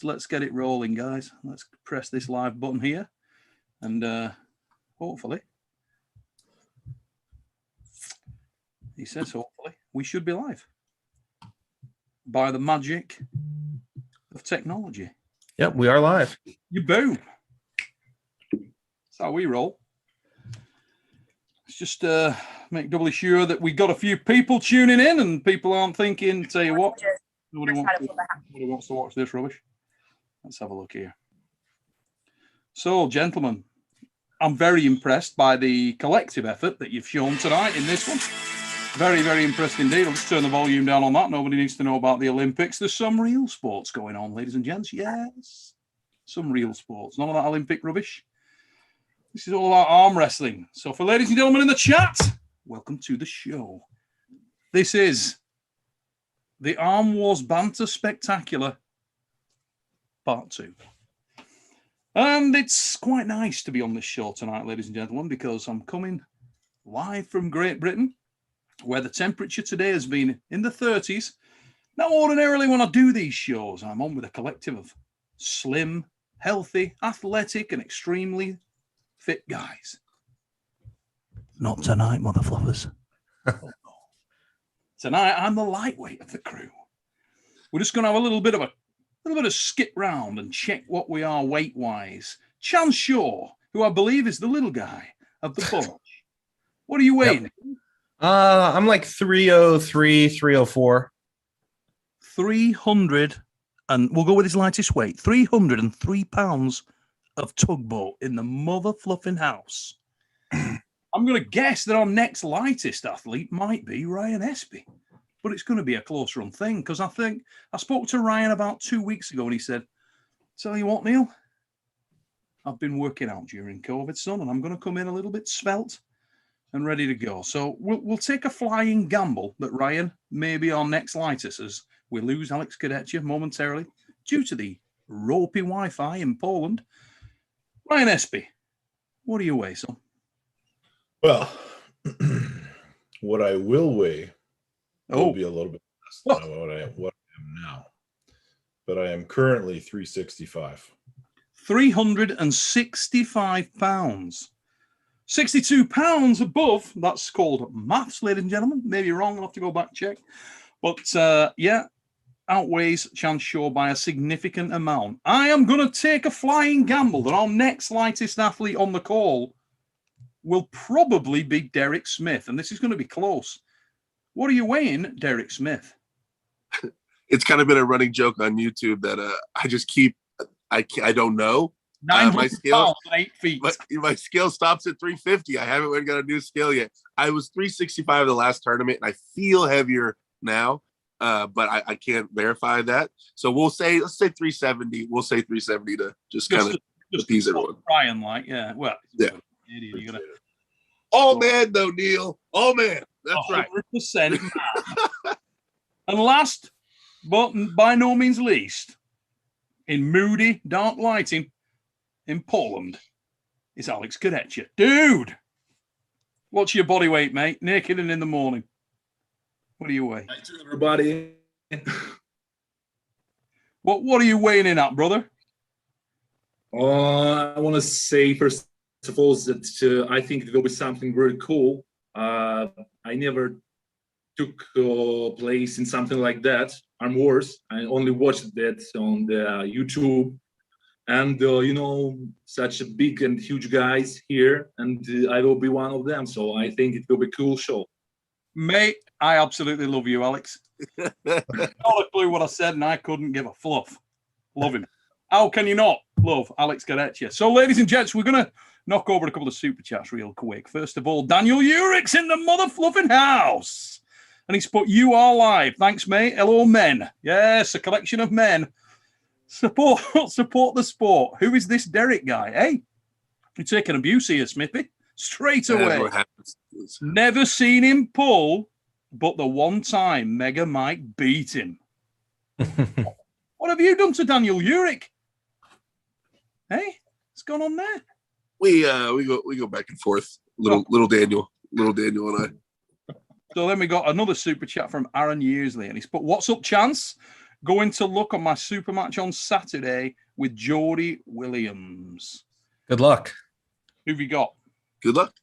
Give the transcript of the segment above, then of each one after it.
let's get it rolling, guys. Let's press this live button here, and hopefully, he says, hopefully, we should be live by the magic of technology. Yep, we are live. You boom. That's how we roll. Let's just make doubly sure that we got a few people tuning in, and people aren't thinking, tell you what, nobody wants to watch this rubbish. Let's have a look here. So, gentlemen, I'm very impressed by the collective effort that you've shown tonight in this one. Very, very impressed indeed. I'll just turn the volume down on that. Nobody needs to know about the Olympics. There's some real sports going on, ladies and gents. Yes, some real sports. None of that Olympic rubbish. This is all about arm wrestling. So for ladies and gentlemen in the chat, welcome to the show. This is the Arm Wars Banter Spectacular Part 2. And it's quite nice to be on this show tonight, ladies and gentlemen, because I'm coming live from Great Britain, where the temperature today has been in the 30s. Now, ordinarily, when I do these shows, I'm on with a collective of slim, healthy, athletic, and extremely fit guys. Not tonight, Mutha Fluffaz. Tonight, I'm the lightweight of the crew. We're just going to have a little bit of skip round and check what we are weight-wise. Chanshaw, who I believe is the little guy of the bunch. What are you weighing? Yep. I'm like 303, 304. 300, and we'll go with his lightest weight, 303 pounds of tugboat in the mother fluffing house. I'm going to guess that our next lightest athlete might be Ryan Espy, but it's going to be a close run thing, because I think I spoke to Ryan about 2 weeks ago and he said, tell you what, Neil, I've been working out during COVID, son, and I'm going to come in a little bit svelte and ready to go. So we'll take a flying gamble that Ryan may be our next lightest, as we lose Alex Kadetja momentarily due to the ropey Wi-Fi in Poland. Ryan Espy, what do you weigh, son? Well, what I will weigh will be a little bit less than what I am now. But I am currently 365. 365 pounds. 62 pounds above. That's called maths, ladies and gentlemen. Maybe wrong. I'll have to go back and check. But, yeah, outweighs Chanshaw by a significant amount. I am going to take a flying gamble that our next lightest athlete on the call will probably be Derek Smith, and this is going to be close. What are you weighing, Derek Smith? It's kind of been a running joke on YouTube that I just keep, I don't know. 900 my scale, pounds and 8 feet. My scale stops at 350. I haven't even got a new scale yet. I was 365 the last tournament, and I feel heavier now, but I can't verify that. So let's say 370. We'll say 370 to just kind of appease everyone. Brian, like, yeah. Well, yeah. You're gonna... All man, though, Neil. All man. That's 100%, right. 100% man. And last, but by no means least, in moody, dark lighting in Poland, is Alex Kadetja. Dude, what's your body weight, mate? Naked and in the morning. What do you weigh? Hi to everybody. What are you weighing in at, brother? I want to say, first of all, that I think it will be something very cool. I never took place in something like that, Arm Wars. I only watched that on the YouTube. And, you know, such a big and huge guys here, and I will be one of them. So I think it will be a cool show. Mate, I absolutely love you, Alex. Not a clue what I said, and I couldn't give a fluff. Love him. How can you not love Alex Kadetja? So, ladies and gents, we're going to knock over a couple of super chats real quick. First of all, Daniel Urick's in the mother fluffing house. And he's put, you are live. Thanks, mate. Hello, men. Yes, a collection of men. Support the sport. Who is this Derek guy? Hey, you're taking abuse here, Smithy. Straight away. Never seen him pull, but the one time Mega Mike beat him. What have you done to Daniel Urick? Hey, what's going on there? We go back and forth. Little Daniel and I. So then we got another super chat from Aaron Yearsley, and he's put, "What's up, Chance? going to look on my super match on Saturday with Jody Williams. Good luck. Who've you got? Good luck.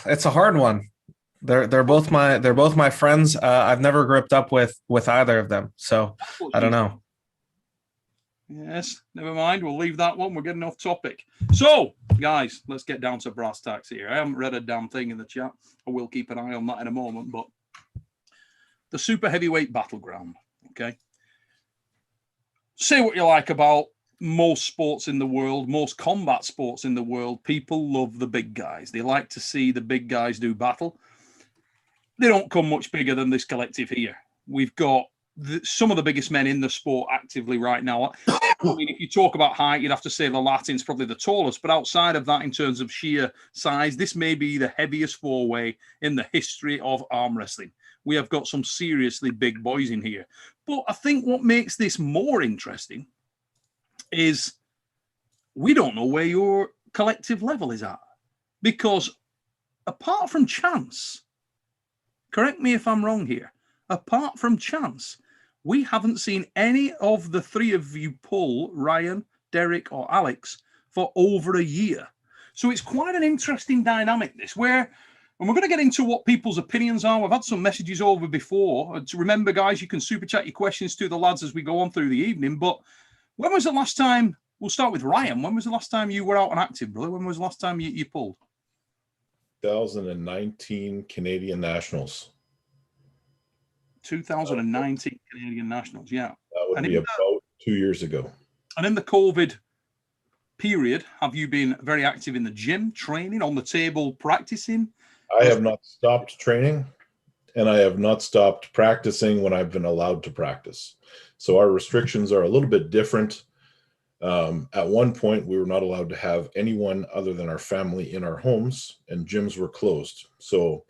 It's a hard one. They're both my friends. I've never gripped up with either of them, so I don't know. Yes, never mind. We'll leave that one. We're getting off topic. So, guys, let's get down to brass tacks here. I haven't read a damn thing in the chat. I will keep an eye on that in a moment. But the super heavyweight battleground. Okay. Say what you like about most sports in the world, most combat sports in the world. People love the big guys. They like to see the big guys do battle. They don't come much bigger than this collective here. We've got some of the biggest men in the sport actively right now. I mean, if you talk about height, you'd have to say the Latin's probably the tallest. But outside of that, in terms of sheer size, this may be the heaviest four-way in the history of arm wrestling. We have got some seriously big boys in here. But I think what makes this more interesting is we don't know where your collective level is at. Because apart from chance, correct me if I'm wrong here, apart from chance, we haven't seen any of the three of you pull Ryan, Derek, or Alex for over a year. So it's quite an interesting dynamic, this, where, and we're going to get into what people's opinions are. We've had some messages over before. To remember, guys, you can super chat your questions to the lads as we go on through the evening. But when was the last time, we'll start with Ryan. When was the last time you were out and active, brother? When was the last time you pulled? 2019 Canadian Nationals. 2019 Canadian Nationals, yeah. That would be about 2 years ago. And in the COVID period, have you been very active in the gym, training, on the table, practicing? I have not stopped training, and I have not stopped practicing when I've been allowed to practice. So our restrictions are a little bit different. At one point, we were not allowed to have anyone other than our family in our homes, and gyms were closed. So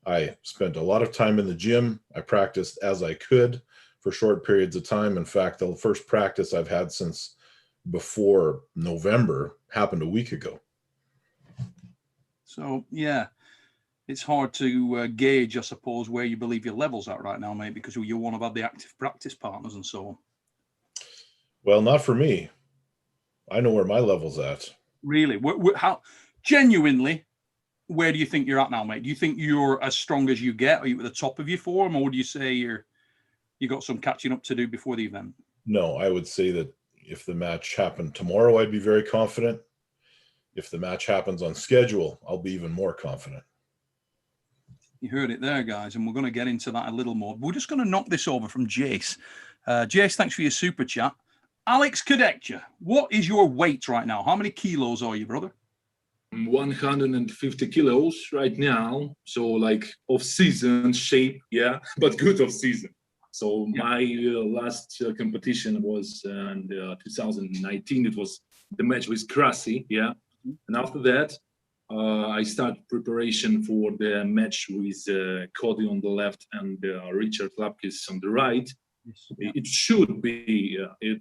I spent a lot of time in the gym. I practiced as I could for short periods of time. In fact, the first practice I've had since before November happened a week ago. So, yeah, it's hard to gauge, I suppose, where you believe your level's at right now, mate, because you want to have the active practice partners and so on. Well, not for me. I know where my level's at. Really? How genuinely, where do you think you're at now, mate? Do you think you're as strong as you get? Are you at the top of your form, or would you say you got some catching up to do before the event? No, I would say that if the match happened tomorrow, I'd be very confident. If the match happens on schedule, I'll be even more confident. You heard it there, guys, and we're going to get into that a little more. We're just going to knock this over from Jace. Jace, thanks for your super chat. Alex Kadekja, what is your weight right now? How many kilos are you, brother? 150 kilos right now. So like off-season shape, yeah, but good off-season. So my last competition was in 2019. It was the match with Krasi, yeah. And after that, I started preparation for the match with Cody on the left and Richard Lapkis on the right. It should be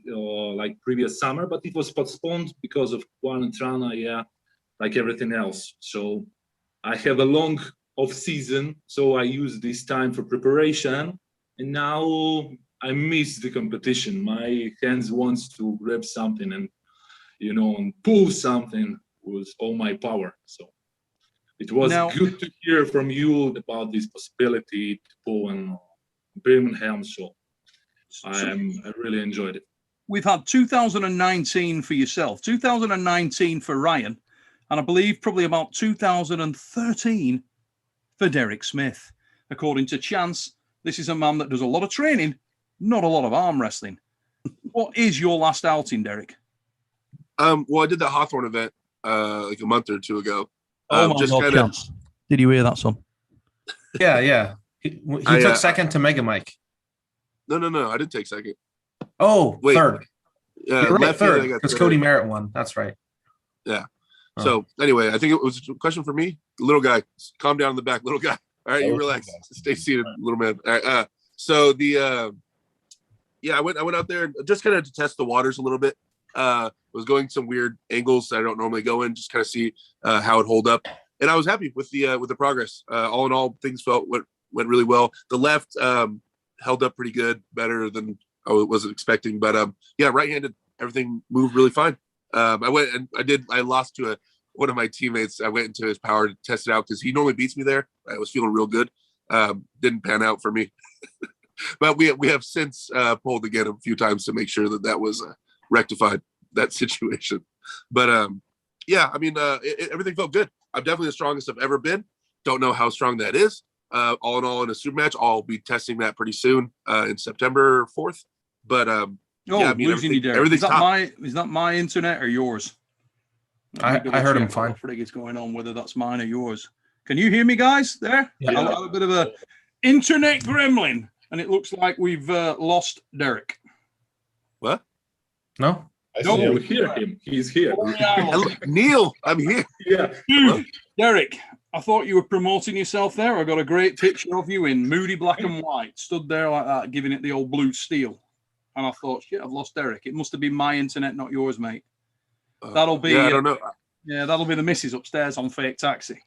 like previous summer, but it was postponed because of quarantine, yeah, like everything else. So I have a long off season, so I use this time for preparation. And now I miss the competition. My hands wants to grab something and, you know, and pull something with all my power. So it was good to hear from you about this possibility to pull in Birmingham. So I really enjoyed it. We've had 2019 for yourself, 2019 for Ryan, and I believe probably about 2013 for Derek Smith. According to Chance, this is a man that does a lot of training, not a lot of arm wrestling. What is your last outing, Derek? Well, I did the Hawthorne event like a month or two ago. Oh my just God, kinda... Chance. Did you hear that, son? Yeah. He took second to Mega Mike. No, I didn't take second. Oh, wait. Third. You're right, third, because Cody Merritt won. That's right. Yeah. Oh. So anyway, I think it was a question for me. Little guy, calm down in the back, little guy. All right, you relax. Stay seated, little man. All right. So the I went out there just kind of to test the waters a little bit. Was going some weird angles that I don't normally go in, just kind of see how it hold up. And I was happy with the progress. All in all, things went really well. The left held up pretty good, better than I wasn't expecting. But yeah, right-handed, everything moved really fine. I went and I lost to one of my teammates. I went into his power to test it out because he normally beats me there. I was feeling real good. Didn't pan out for me. But we have since pulled again a few times to make sure that was rectified, that situation. But yeah, I mean, everything felt good. I'm definitely the strongest I've ever been. Don't know how strong that is. All in all, in a super match, I'll be testing that pretty soon in September 4th. But yeah, I mean, losing you, Derek. Is that my internet or yours? I heard him fine. What frig is going on, whether that's mine or yours? Can you hear me, guys? There? Yeah. I had a bit of a internet gremlin, and it looks like we've lost Derek. What? No? We hear him. He's here. Hello, Neil, I'm here. Yeah. Dude, Derek, I thought you were promoting yourself there. I got a great picture of you in moody black and white, stood there like that, giving it the old blue steel. And I thought, shit, I've lost Derek. It must have been my internet, not yours, mate. That'll be. Yeah, I don't know. Yeah, that'll be the missus upstairs on fake taxi.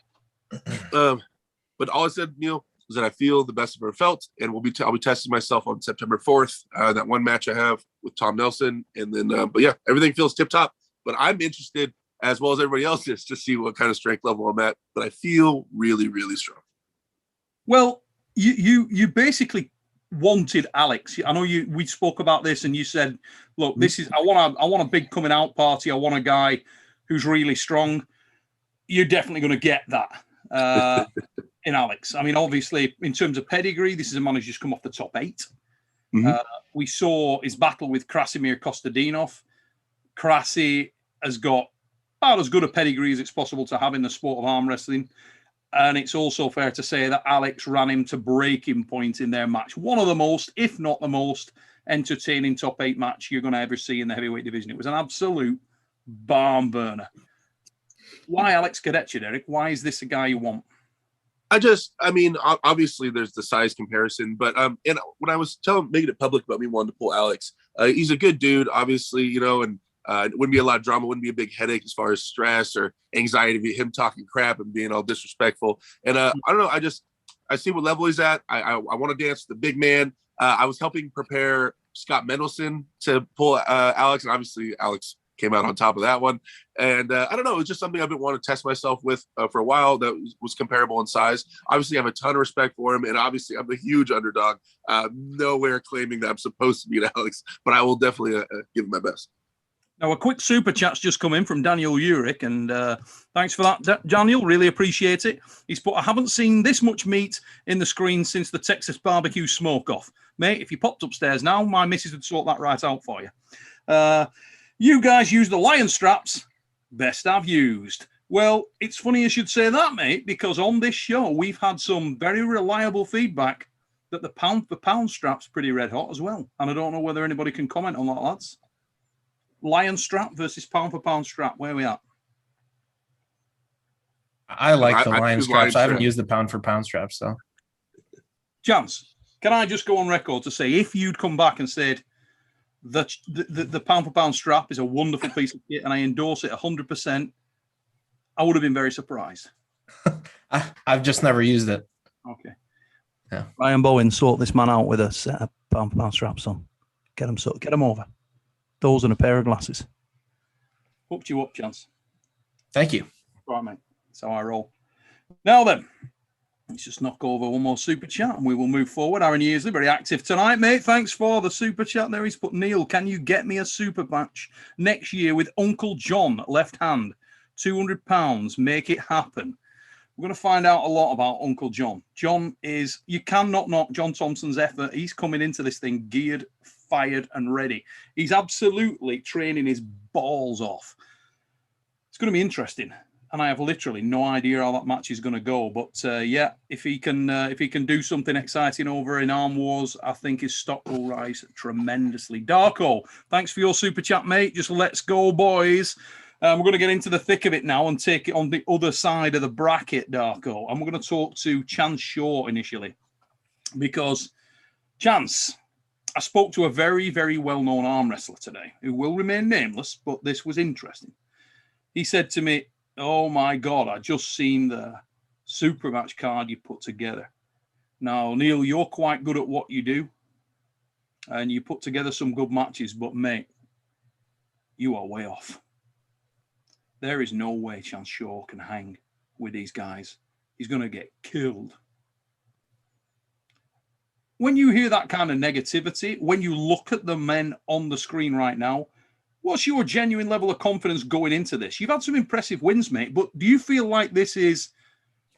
But all I said, Neil, is that I feel the best I've ever felt, and I'll be testing myself on September 4th. That one match I have with Tom Nelson, and then, but yeah, everything feels tip top. But I'm interested, as well as everybody else is, to see what kind of strength level I'm at. But I feel really, really strong. Well, you basically wanted Alex. I know we spoke about this, and you said, look, this is I want a big coming out party. I want a guy who's really strong. You're definitely going to get that in Alex. I mean, obviously, in terms of pedigree, this is a man who's just come off the top 8. Mm-hmm. We saw his battle with Krasimir Kostadinov. Krasi has got about as good a pedigree as it's possible to have in the sport of arm wrestling. And it's also fair to say that Alex ran him to breaking point in their match. One of the most, if not the most, entertaining top 8 match you're going to ever see in the heavyweight division. It was an absolute barn burner. Why Alex Cadetti, Derek? Why is this a guy you want? I mean, obviously there's the size comparison, but and when I was making it public about me wanting to pull Alex, he's a good dude, obviously, you know, and it wouldn't be a lot of drama, wouldn't be a big headache as far as stress or anxiety of him talking crap and being all disrespectful. And I don't know, I see what level he's at. I want to dance with the big man. I was helping prepare Scott Mendelson to pull Alex, and obviously Alex came out on top of that one. And I don't know, it's just something I've been wanting to test myself with for a while that was comparable in size. Obviously, I have a ton of respect for him, and obviously I'm a huge underdog. Nowhere claiming that I'm supposed to beat Alex, but I will definitely give him my best. Now, a quick super chat's just come in from Daniel Urick, and thanks for that, Daniel. Really appreciate it. He's put, I haven't seen this much meat in the screen since the Texas barbecue smoke-off. Mate, if you popped upstairs now, my missus would sort that right out for you. You guys use the lion straps. Best I've used. Well, it's funny you should say that, mate, because on this show, we've had some very reliable feedback that the pound-for-pound strap's pretty red hot as well. And I don't know whether anybody can comment on that, lads. Lion strap versus pound-for-pound strap. Where are we at? I like the lion straps. Lion I haven't strap. used the pound-for-pound straps, though. Chance, can I just go on record to say, if you'd come back and said, the pound-for-pound strap is a wonderful piece of kit and I endorse it 100%, I would have been very surprised. I've just never used it. Okay. Yeah. Ryan Bowen, sort this man out with a set of pound-for-pound straps on. Get him over. Those and a pair of glasses. Hooked you up, Chance. Thank you. Right, mate. That's how I roll. Now then, let's just knock over one more super chat and we will move forward. Aaron Yearsley, very active tonight, mate. Thanks for the super chat there. He's put, Neil, can you get me a super match next year with Uncle John, left hand, £200? Make it happen. We're going to find out a lot about Uncle John. John is, you cannot knock John Thompson's effort. He's coming into this thing geared, fired and ready. He's absolutely training his balls off. It's going to be interesting. And I have literally no idea how that match is going to go. But yeah, if he can do something exciting over in Arm Wars, I think his stock will rise tremendously. Darko, thanks for your super chat, mate. Just let's go, boys. We're going to get into the thick of it now and take it on the other side of the bracket, Darko. And we're going to talk to Chanshaw initially. Because Chance, I spoke to a very, very well-known arm wrestler today who will remain nameless, but this was interesting. He said to me, oh my God, I just seen the super match card you put together. Now, Neil, you're quite good at what you do. and you put together some good matches, but mate, you are way off. There is no way Chanshaw can hang with these guys. He's going to get killed. When you hear that kind of negativity, when you look at the men on the screen right now, what's your genuine level of confidence going into this? You've had some impressive wins, mate, but do you feel like this is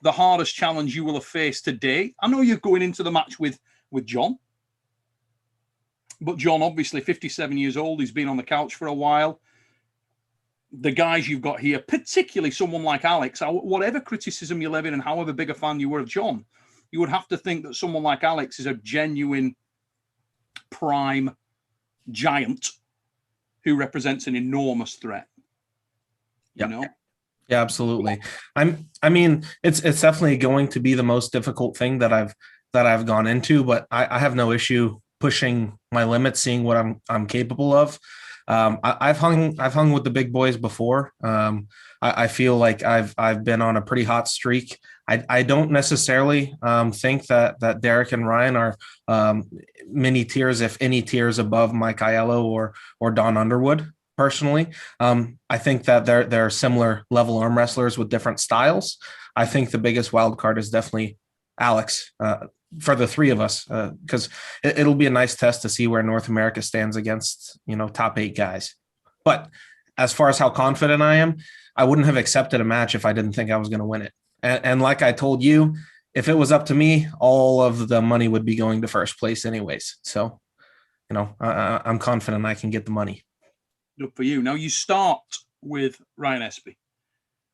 the hardest challenge you will have faced today? I know you're going into the match with John, but John, obviously 57 years old, he's been on the couch for a while. The guys you've got here, particularly someone like Alex, whatever criticism you levy and however big a fan you were of John, you would have to think that someone like Alex is a genuine prime giant who represents an enormous threat. You know? Yeah, absolutely. I mean, it's definitely going to be the most difficult thing that I've gone into, but I have no issue pushing my limits, seeing what I'm capable of. I've hung with the big boys before. I feel like I've been on a pretty hot streak. I don't necessarily think that Derek and Ryan are many tiers, if any tiers, above Mike Aiello or Don Underwood. Personally, I think that they're similar level arm wrestlers with different styles. I think the biggest wild card is definitely Alex for the three of us, because it'll be a nice test to see where North America stands against, top 8 guys. But as far as how confident I am, I wouldn't have accepted a match if I didn't think I was going to win it. And like I told you, if it was up to me, all of the money would be going to first place anyways. So, I'm confident I can get the money. Good for you. Now you start with Ryan Espy.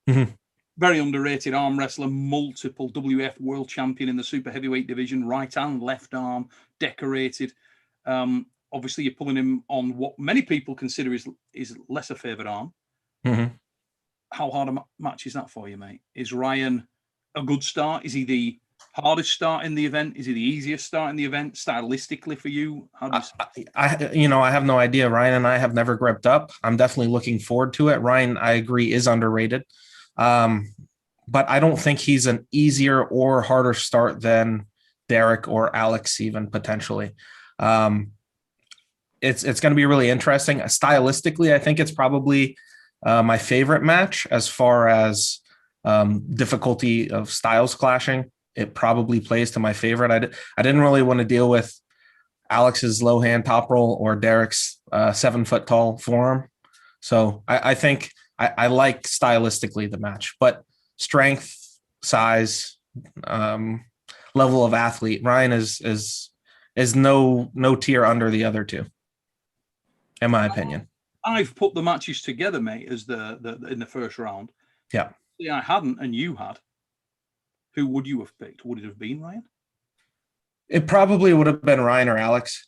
Mm-hmm. Very underrated arm wrestler, multiple WF world champion in the super heavyweight division, right and left arm, decorated. Obviously, you're pulling him on what many people consider is lesser favored arm. Mm-hmm. How hard a match is that for you, mate? Is Ryan a good start? Is he the hardest start in the event? Is he the easiest start in the event stylistically for you? How do you I have no idea. Ryan and I have never gripped up. I'm definitely looking forward to it. Ryan, I agree, is underrated. But I don't think he's an easier or harder start than Derek or Alex, even potentially. It's going to be really interesting. Stylistically, I think it's probably my favorite match as far as difficulty of styles clashing. It probably plays to my favorite. I didn't really want to deal with Alex's low hand top roll or Derek's 7 foot tall forearm. So I think I like stylistically the match, but strength, size, level of athlete, Ryan is no tier under the other two, in my opinion. I've put the matches together, mate, as the in the first round. Yeah. See, I hadn't, and you had. Who would you have picked? Would it have been Ryan? It probably would have been Ryan or Alex.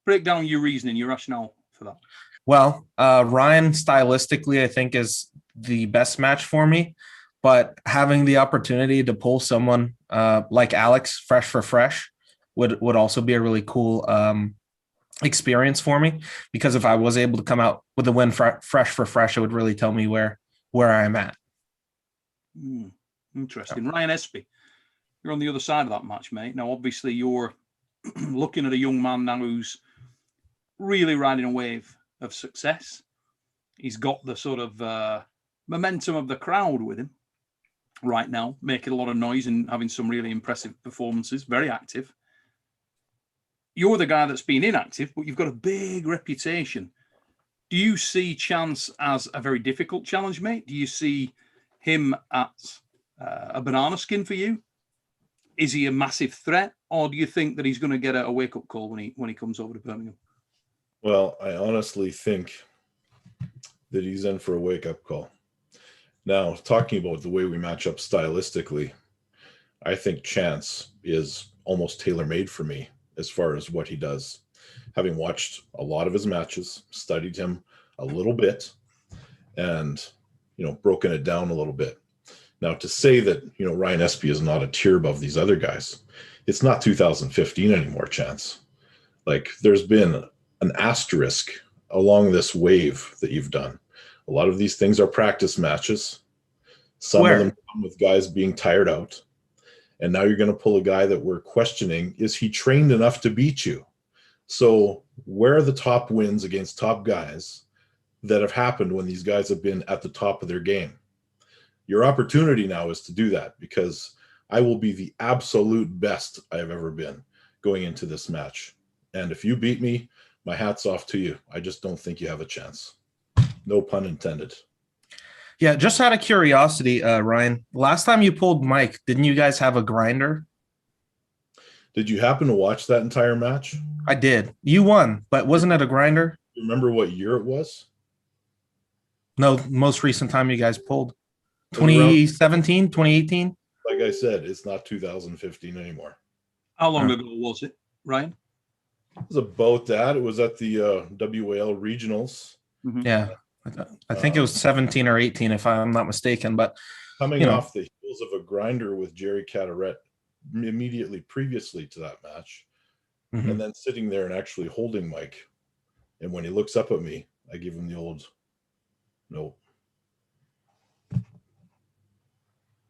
Break down your reasoning, your rationale for that. Well, Ryan stylistically, I think, is the best match for me, but having the opportunity to pull someone like Alex, fresh for fresh, would also be a really cool experience for me, because if I was able to come out with a win fresh for fresh, it would really tell me where I'm at. Interesting. Yeah. Ryan Espy, you're on the other side of that match, mate. Now, obviously, you're looking at a young man now who's really riding a wave of success. He's got the sort of momentum of the crowd with him right now, making a lot of noise and having some really impressive performances, very active. You're the guy that's been inactive, but you've got a big reputation. Do you see Chance as a very difficult challenge, mate? Do you see him as a banana skin for you? Is he a massive threat, or do you think that he's going to get a wake-up call when he comes over to Birmingham? Well, I honestly think that he's in for a wake-up call. Now, talking about the way we match up stylistically, I think Chance is almost tailor-made for me as far as what he does. Having watched a lot of his matches, studied him a little bit, and broken it down a little bit. Now, to say that Ryan Espy is not a tier above these other guys, it's not 2015 anymore, Chance. Like, there's been an asterisk along this wave that you've done. A lot of these things are practice matches. Some of them come with guys being tired out. And now you're going to pull a guy that we're questioning. Is he trained enough to beat you? So where are the top wins against top guys that have happened when these guys have been at the top of their game? Your opportunity now is to do that, because I will be the absolute best I have ever been going into this match. And if you beat me, my hat's off to you. I just don't think you have a chance. No pun intended. Yeah, just out of curiosity, Ryan, last time you pulled Mike, didn't you guys have a grinder? Did you happen to watch that entire match? I did. You won, but wasn't it a grinder? You remember what year it was? No, most recent time you guys pulled. 2017, 2018? Like I said, it's not 2015 anymore. How long ago was it, Ryan? It was about that. It was at the WAL regionals. Yeah, I think it was 17 or 18, if I'm not mistaken. But coming off the heels of a grinder with Jerry Cataret immediately previously to that match, and then sitting there and actually holding Mike. And when he looks up at me, I give him the old no.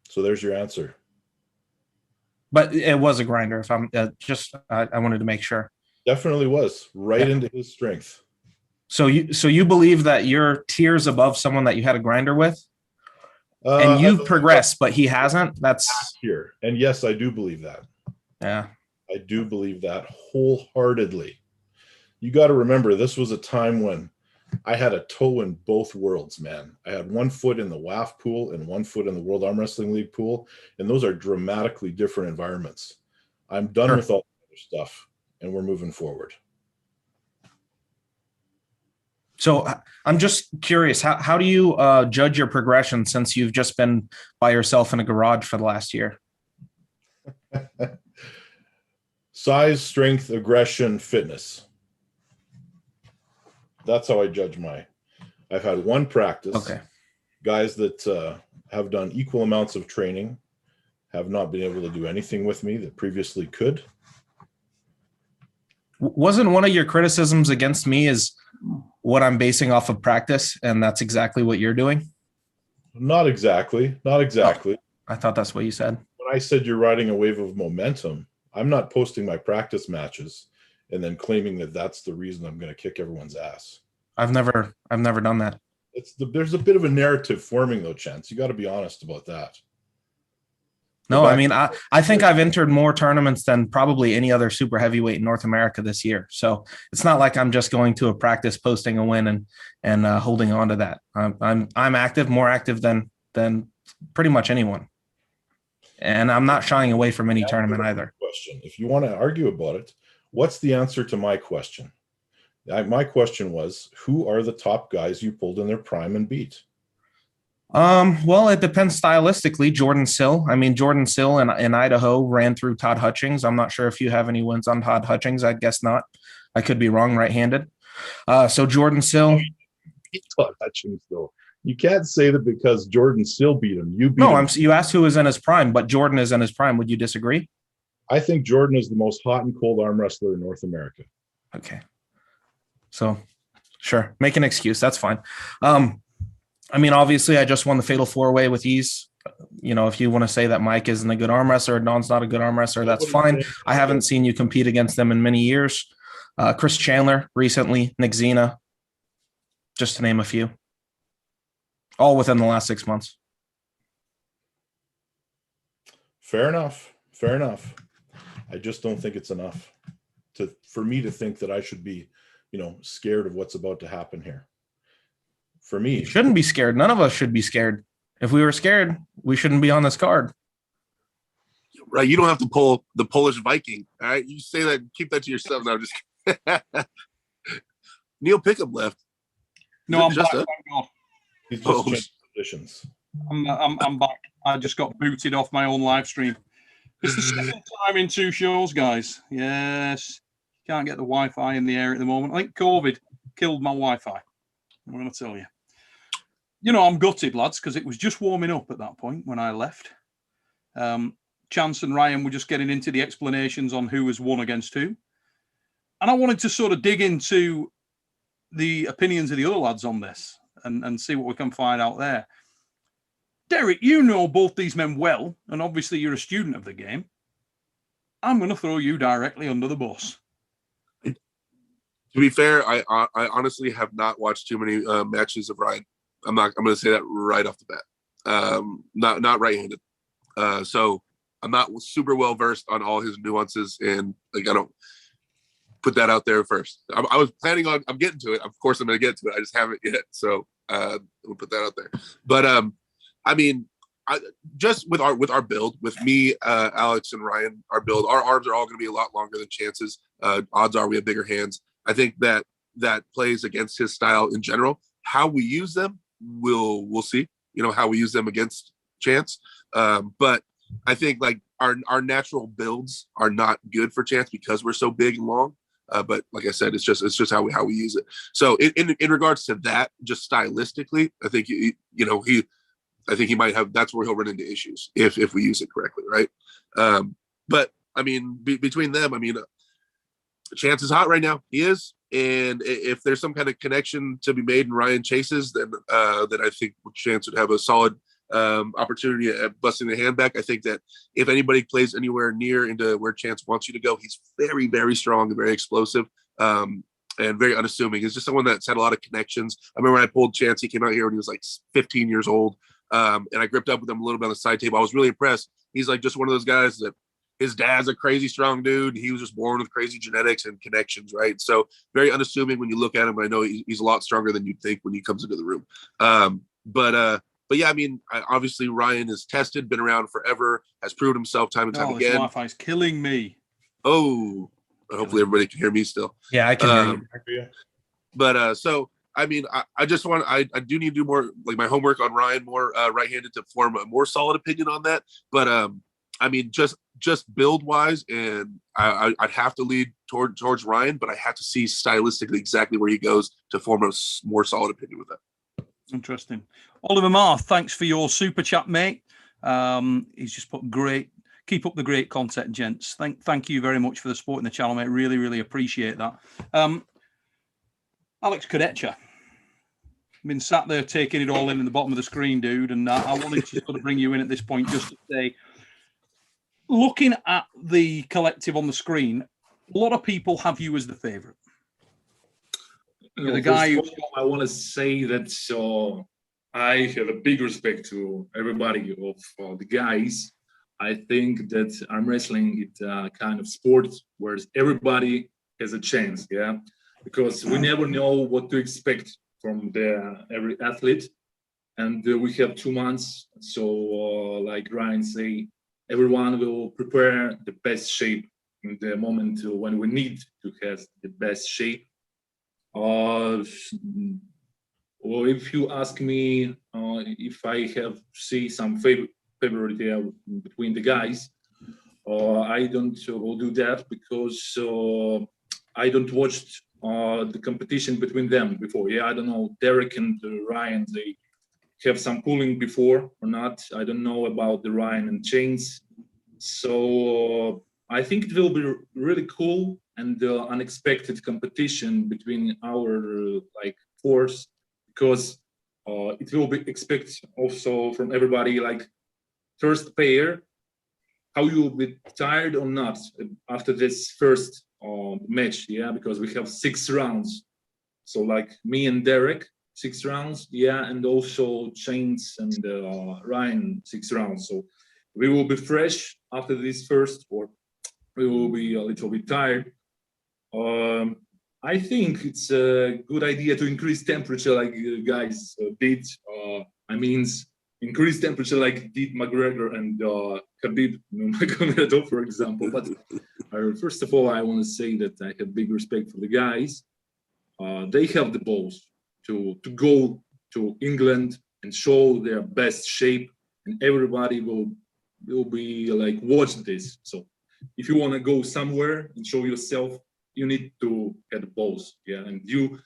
So there's your answer. But it was a grinder. If I'm I wanted to make sure. Definitely was right into his strength. So you believe that you're tiers above someone that you had a grinder with, and you've progressed, but he hasn't. That's here, and yes, I do believe that. Yeah, I do believe that wholeheartedly. You got to remember, this was a time when I had a toe in both worlds, man. I had 1 foot in the WAF pool and 1 foot in the World Arm Wrestling League pool, and those are dramatically different environments. I'm done with all the other stuff, and we're moving forward. So I'm just curious, how do you judge your progression since you've just been by yourself in a garage for the last year? Size, strength, aggression, fitness. That's how I judge I've had one practice. Okay. Guys that have done equal amounts of training have not been able to do anything with me that previously could. Wasn't one of your criticisms against me is what I'm basing off of practice, and that's exactly what you're doing? Not exactly. Not exactly. Oh, I thought that's what you said. When I said you're riding a wave of momentum, I'm not posting my practice matches and then claiming that that's the reason I'm going to kick everyone's ass. I've never done that. There's a bit of a narrative forming though, Chance. You got to be honest about that. No, I mean, I think I've entered more tournaments than probably any other super heavyweight in North America this year. So it's not like I'm just going to a practice, posting a win and holding on to that. I'm active, more active than pretty much anyone. And I'm not shying away from any tournament either. Question. If you want to argue about it, what's the answer to my question? My question was, who are the top guys you pulled in their prime and beat? Well, it depends stylistically. Jordan Sill. I mean, Jordan Sill in Idaho ran through Todd Hutchings. I'm not sure if you have any wins on Todd Hutchings. I guess not. I could be wrong, right-handed. So Jordan Sill. Todd Hutchings, though. You can't say that because Jordan Sill beat him. You beat him. You asked who was in his prime, but Jordan is in his prime. Would you disagree? I think Jordan is the most hot and cold arm wrestler in North America. Okay. So, sure. Make an excuse. That's fine. I mean, obviously, I just won the Fatal 4-Way with ease. You know, if you want to say that Mike isn't a good arm wrestler, Don's not a good arm wrestler, that's fine. I haven't seen you compete against them in many years. Chris Chandler recently, Nick Zena, just to name a few. All within the last 6 months. Fair enough. Fair enough. I just don't think it's enough for me to think that I should be, scared of what's about to happen here. For me, you shouldn't be scared. None of us should be scared. If we were scared, we shouldn't be on this card. Right. You don't have to pull the Polish Viking. All right. You say that, keep that to yourself. No, just Neil Pickup left. No, I'm back. He's just changed positions. I'm back. I just got booted off my own live stream. It's the second time in 2 shows, guys. Yes. Can't get the Wi-Fi in the air at the moment. I think COVID killed my Wi-Fi. I'm going to tell you. I'm gutted, lads, because it was just warming up at that point when I left. Chance and Ryan were just getting into the explanations on who has won against who. And I wanted to sort of dig into the opinions of the other lads on this and see what we can find out there. Derek, you know both these men well, and obviously you're a student of the game. I'm going to throw you directly under the bus. To be fair, I honestly have not watched too many matches of Ryan. I'm going to say that right off the bat. Not right-handed. So I'm not super well versed on all his nuances, and like I don't put that out there first. I was planning on. I'm getting to it. Of course, I'm going to get to it. I just haven't yet. So we'll put that out there. But I mean, just with our build, with me, Alex, and Ryan, our build, our arms are all going to be a lot longer than Chance's. Odds are we have bigger hands. I think that plays against his style in general. How we use them, we'll see. You know, how we use them against Chance. But I think like our natural builds are not good for Chance because we're so big and long. But like I said, it's just how we use it. So in regards to that, just stylistically, I think I think he might have. That's where he'll run into issues if we use it correctly, right? But I mean, between them, I mean, Chance is hot right now. He is, and if there's some kind of connection to be made in Ryan chases, then I think Chance would have a solid opportunity at busting the hand back. I think that if anybody plays anywhere near into where Chance wants you to go, he's very, very strong and very explosive. And very unassuming. He's just someone that's had a lot of connections. I remember when I pulled Chance, he came out here when he was like 15 years old. And I gripped up with him a little bit on the side table. I was really impressed. He's like just one of those guys that his dad's a crazy strong dude. He was just born with crazy genetics and connections, right? So very unassuming when you look at him, but I know he's a lot stronger than you'd think when he comes into the room. But yeah, I mean, obviously Ryan is tested, been around forever, has proven himself time and time again. Wi-Fi is killing me. Oh, hopefully everybody can hear me still. Yeah, I can hear you. But so I mean, I just want I do need to do more like my homework on Ryan, more right-handed to form a more solid opinion on that. But I mean, just build wise, and I'd have to lead towards Ryan, but I have to see stylistically exactly where he goes to form a more solid opinion with that. Interesting. Oliver Marr, thanks for your super chat, mate. He's just put great. Keep up the great content, gents. Thank you very much for the support in the channel, mate. Really, really appreciate that. Alex Kadecha, been sat there taking it all in the bottom of the screen, dude, and I wanted to sort of bring you in at this point just to say, looking at the collective on the screen, a lot of people have you as the favourite. No, the guy who... I want to say that I have a big respect to everybody of the guys. I think that arm wrestling is a kind of sport where everybody has a chance, yeah, because we never know what to expect from every athlete, and we have 2 months. So, like Ryan say, everyone will prepare the best shape in the moment when we need to have the best shape. Or if you ask me if I have see some favorite between the guys, I don't will do that because I don't watch the competition between them before. Yeah, I don't know, Derek and Ryan, they have some pulling before or not. I don't know about the Ryan and Chains. So I think it will be really cool and unexpected competition between our force, because it will be expect also from everybody like first pair, how you will be tired or not after this first match, yeah, because we have 6 rounds. So like me and Derek, 6 rounds, yeah, and also Chains and Ryan 6 rounds. So we will be fresh after this first, or we will be a little bit tired. I think it's a good idea to increase temperature like guys did. I mean, increase temperature like did McGregor and Khabib Nurmagomedov, for example. But first of all, I want to say that I have big respect for the guys. They have the balls to go to England and show their best shape, and everybody will be like, watch this. So if you want to go somewhere and show yourself, you need to have the balls, yeah, and you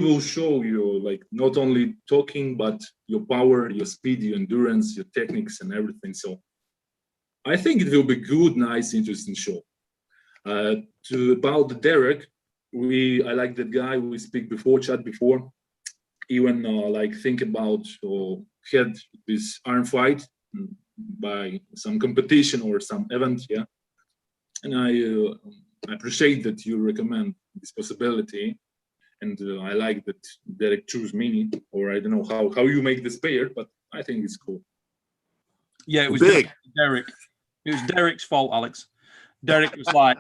will show your like not only talking but your power, your speed, your endurance, your techniques, and everything. So I think it will be good, nice, interesting show. About Derek, I like that guy. We speak before, chat before, even like think about had this arm fight by some competition or some event, yeah. And I appreciate that you recommend this possibility, and I like that Derek chose me, or I don't know how you make this pair, but I think it's cool. Yeah, it was Big. Derek. It was Derek's fault, Alex. Derek was like,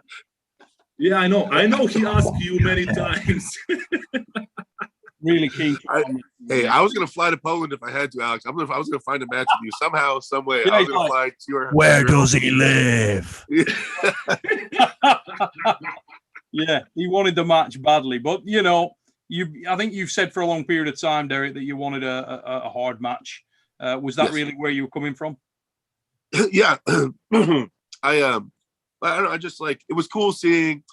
Yeah, I know. He asked you many times. really keen. Hey, I was gonna fly to Poland if I had to, Alex. I was gonna find a match with you somehow, some way. Yeah, I was gonna like, fly to your. Where does he live? Yeah, he wanted the match badly, but you know, I think you've said for a long period of time, Derek, that you wanted a hard match. Was that Yes. really where you were coming from? Yeah, I don't know. I just like, it was cool seeing.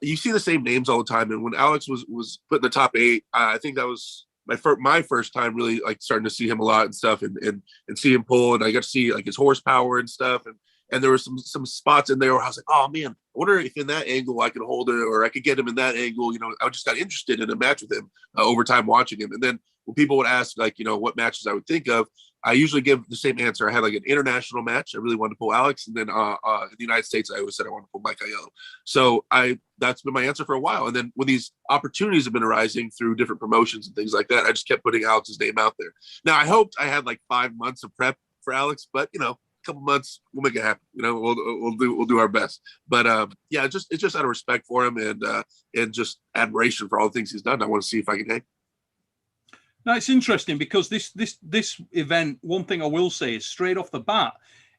You see the same names all the time, and when Alex was put in the top 8, I think that was my first time really like starting to see him a lot and stuff, and see him pull, and I got to see like his horsepower and stuff, and there were some spots in there where I was like, oh man, I wonder if in that angle I could hold it, or I could get him in that angle. You know, I just got interested in a match with him over time watching him, and then when people would ask like, you know, what matches I would think of, I usually give the same answer. I had like an international match. I really wanted to pull Alex. And then in the United States, I always said I want to pull Mike Aiello. So that's been my answer for a while. And then when these opportunities have been arising through different promotions and things like that, I just kept putting Alex's name out there. Now, I hoped I had like 5 months of prep for Alex, but you know, a couple months, we'll make it happen. You know, we'll do our best. But yeah, it's just out of respect for him and just admiration for all the things he's done. I want to see if I can hang. Now it's interesting because this event, one thing I will say is straight off the bat,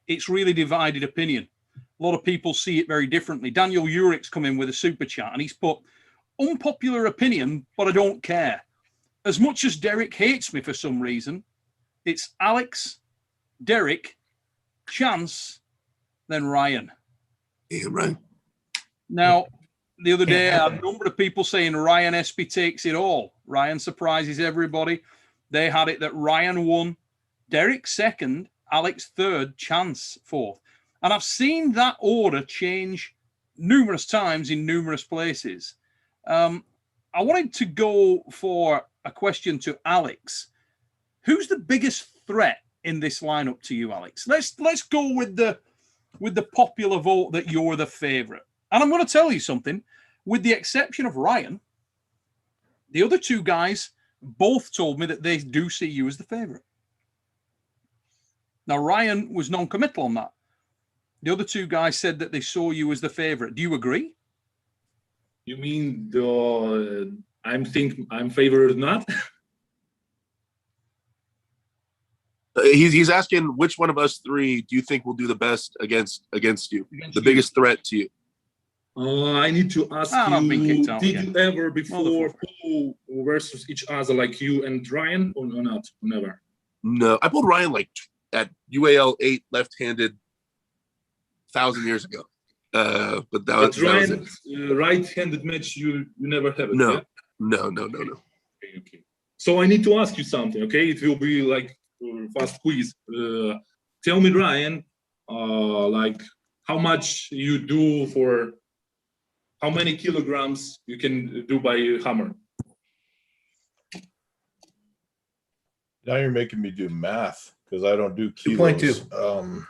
it's really divided opinion. A lot of people see it very differently. Daniel Urick's come in with a super chat and he's put unpopular opinion, but I don't care. As much as Derek hates me for some reason, it's Alex, Derek, Chance, then Ryan. Yeah, right. Now, the other day, I had a number of people saying Ryan Espy takes it all. Ryan surprises everybody. They had it that Ryan won, Derek second, Alex third, Chance fourth. And I've seen that order change numerous times in numerous places. I wanted to go for a question to Alex. Who's the biggest threat in this lineup to you, Alex? Let's go with the popular vote that you're the favorite. And I'm going to tell you something. With the exception of Ryan, the other two guys both told me that they do see you as the favorite. Now, Ryan was non-committal on that. The other two guys said that they saw you as the favorite. Do you agree? You mean I'm favored or not? He's asking which one of us three do you think will do the best against you, the biggest threat to you. I need to ask you, did you ever before pull versus each other like you and Ryan or not? Never. No, I pulled Ryan like at UAL 8 left-handed 1,000 years ago. But that Ryan, was it. Right-handed match, you never have it. No, yeah? no. Okay. So I need to ask you something. Okay, it will be like fast quiz. Tell me, Ryan, like how much you do for. How many kilograms you can do by hammer? Now you're making me do math because I don't do kilos. 2.2.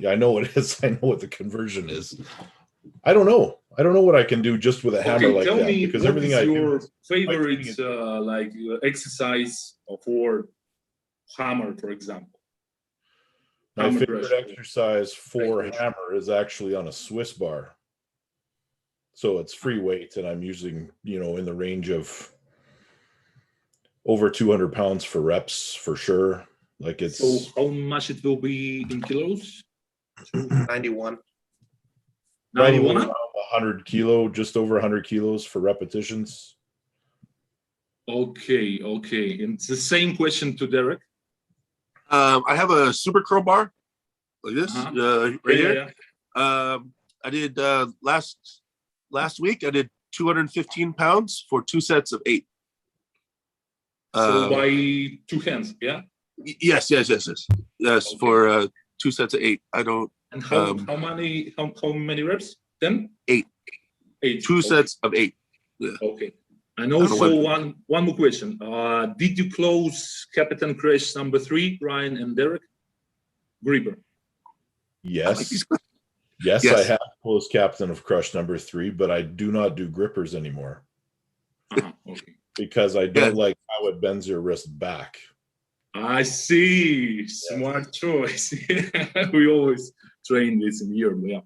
Yeah, I know what it is. I know what the conversion is. I don't know. I don't know what I can do just with a hammer like that because everything I do. Your favorite like exercise for hammer, for example? My favorite exercise for hammer is actually on a Swiss bar. So it's free weight, and I'm using, you know, in the range of over 200 pounds for reps for sure. Like it's. So how much it will be in kilos? 91. 91? 100 kilo, just over 100 kilos for repetitions. Okay. And it's the same question to Derek. I have a super curl bar like this right here. Yeah. I did last week. I did 215 pounds for 2 sets of 8. So by 2 hands, yeah. Yes. Okay. For 2 sets of 8. I don't. And how many reps? 10? 8. 8. 2 sets of 8. Yeah. Okay. And also one more question. Did you close Captain Crash number 3, Ryan and Derek? Gripper. Yes. Yes, I have closed captain of Crush number 3, but I do not do grippers anymore. Okay. Because I don't like how it bends your wrist back. I see. Smart choice. We always train this in Europe, yeah.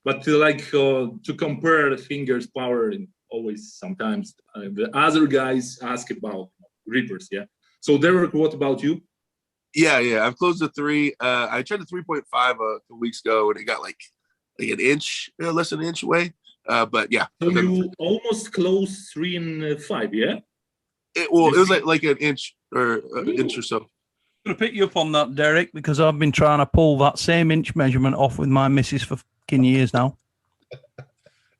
But to compare the fingers power, and always sometimes the other guys ask about grippers, yeah. So Derek, what about you? Yeah. I've closed the 3. I tried the 3.5 a couple weeks ago, and it got like an inch, less than an inch away. But yeah. So you almost closed 3 and 5, yeah? It was like an inch or an inch or so. I'm going to pick you up on that, Derek, because I've been trying to pull that same inch measurement off with my missus for fucking years now.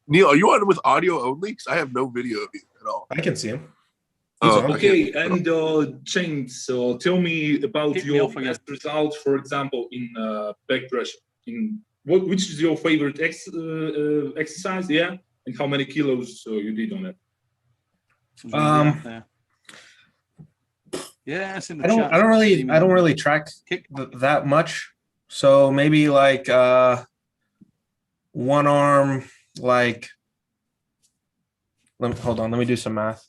Neil, are you on with audio only? Because I have no video of you at all. I can see him. Okay, and James, so tell me about your best result, for example, in back pressure. Which is your favorite exercise? Yeah, and how many kilos you did on it? Yeah, it's in the I don't. chat. I don't really track that much. So maybe like one arm, like. Hold on. Let me do some math.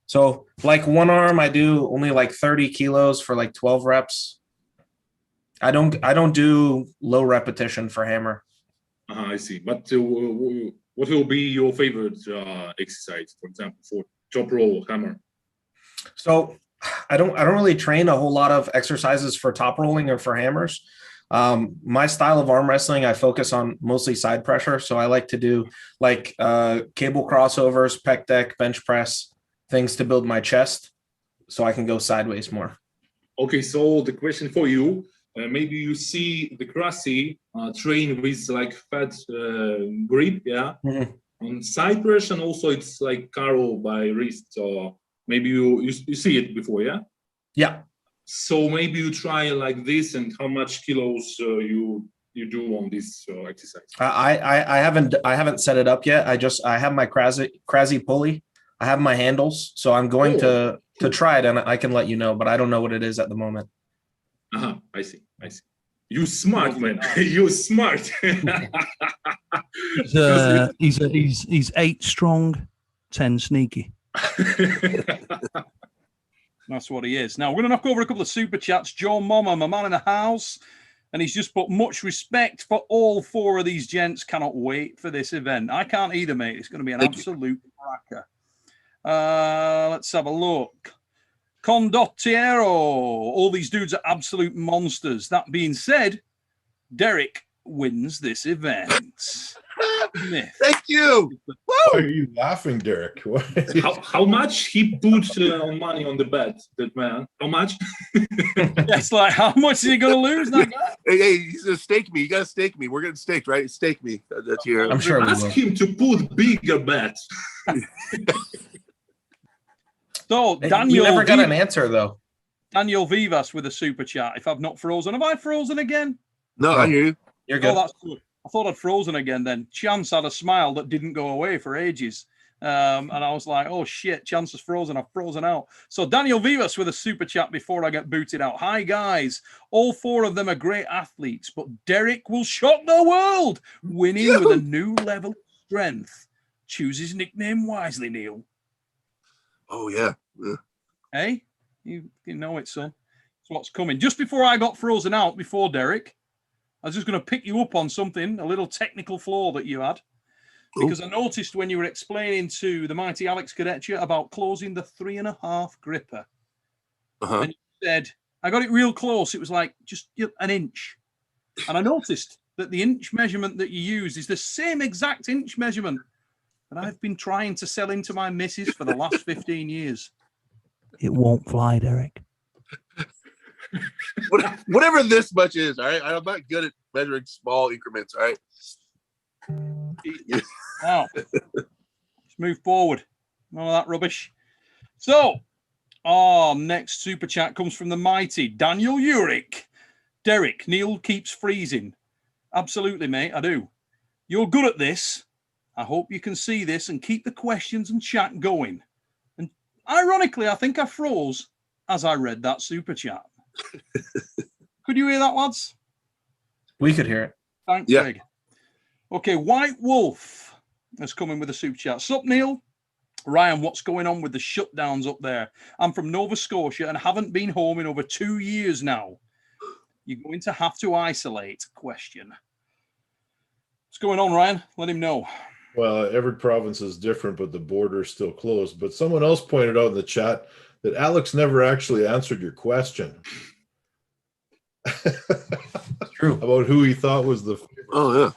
So like one arm, I do only like 30 kilos for like 12 reps. I don't do low repetition for hammer. I see. But what will be your favorite exercise, for example, for top roll hammer? So I don't really train a whole lot of exercises for top rolling or for hammers. My style of arm wrestling, I focus on mostly side pressure. So I like to do like cable crossovers, pec deck, bench press, things to build my chest so I can go sideways more. Okay, so the question for you, maybe you see the Krasi train with like fat grip, yeah, on side pressure, and also it's like Carol by wrist. So maybe you see it before, yeah? Yeah. So maybe you try like this, and how much kilos you do on this exercise? I haven't set it up yet. I have my Krasi pulley. I have my handles, so I'm going to try it, and I can let you know, but I don't know what it is at the moment. I see. You smart, man. You smart. He's 8 strong, 10 sneaky. That's what he is. Now, we're going to knock over a couple of super chats. Joe Mama, my man in the house, and he's just put much respect for all 4 of these gents. Cannot wait for this event. I can't either, mate. It's going to be an absolute cracker. Let's have a look. Condottiero. All these dudes are absolute monsters. That being said, Derek wins this event. Thank you. Why are you laughing, Derek? how much he put money on the bet, that man? How much? It's like, how much is he going to lose, that guy? Hey, he's going to stake me. You got to stake me. We're getting staked, right? Stake me. That's your. I'm sure. Ask him to put bigger bets. So, Daniel. You never got an answer, though. Daniel Vivas with a super chat. If I've not frozen, have I frozen again? No, I hear you. You're good. Oh, that's good. I thought I'd frozen again then. Chance had a smile that didn't go away for ages. And I was like, oh, shit, Chance is frozen. I've frozen out. So Daniel Vivas with a super chat before I get booted out. Hi, guys. All 4 of them are great athletes, but Derek will shock the world, winning with a new level of strength. Choose his nickname wisely, Neil. Oh, yeah. Hey, you know it, son. It's what's coming. Just before I got frozen out, before Derek, I was just going to pick you up on something, a little technical flaw that you had. Because I noticed when you were explaining to the mighty Alex Cadeccia about closing the 3.5 gripper. And you said, I got it real close. It was like just an inch. And I noticed that the inch measurement that you used is the same exact inch measurement that I've been trying to sell into my missus for the last 15 years. It won't fly, Derek. Whatever this much is, all right? I'm not good at measuring small increments, all right? Now, let's move forward. None of that rubbish. So, our next super chat comes from the mighty Daniel Urick. Derek, Neil keeps freezing. Absolutely, mate, I do. You're good at this. I hope you can see this and keep the questions and chat going. And ironically, I think I froze as I read that super chat. Could you hear that, lads? We could hear it. Thanks, Yeah. Greg. Okay, White Wolf has come in with a super chat. Sup, Neil? Ryan, what's going on with the shutdowns up there? I'm from Nova Scotia and haven't been home in over 2 years now. You're going to have to isolate? Question. What's going on, Ryan? Let him know. Well, every province is different, but the border is still closed. But someone else pointed out in the chat that Alex never actually answered your question. True. About who he thought was the favorite. Oh yeah.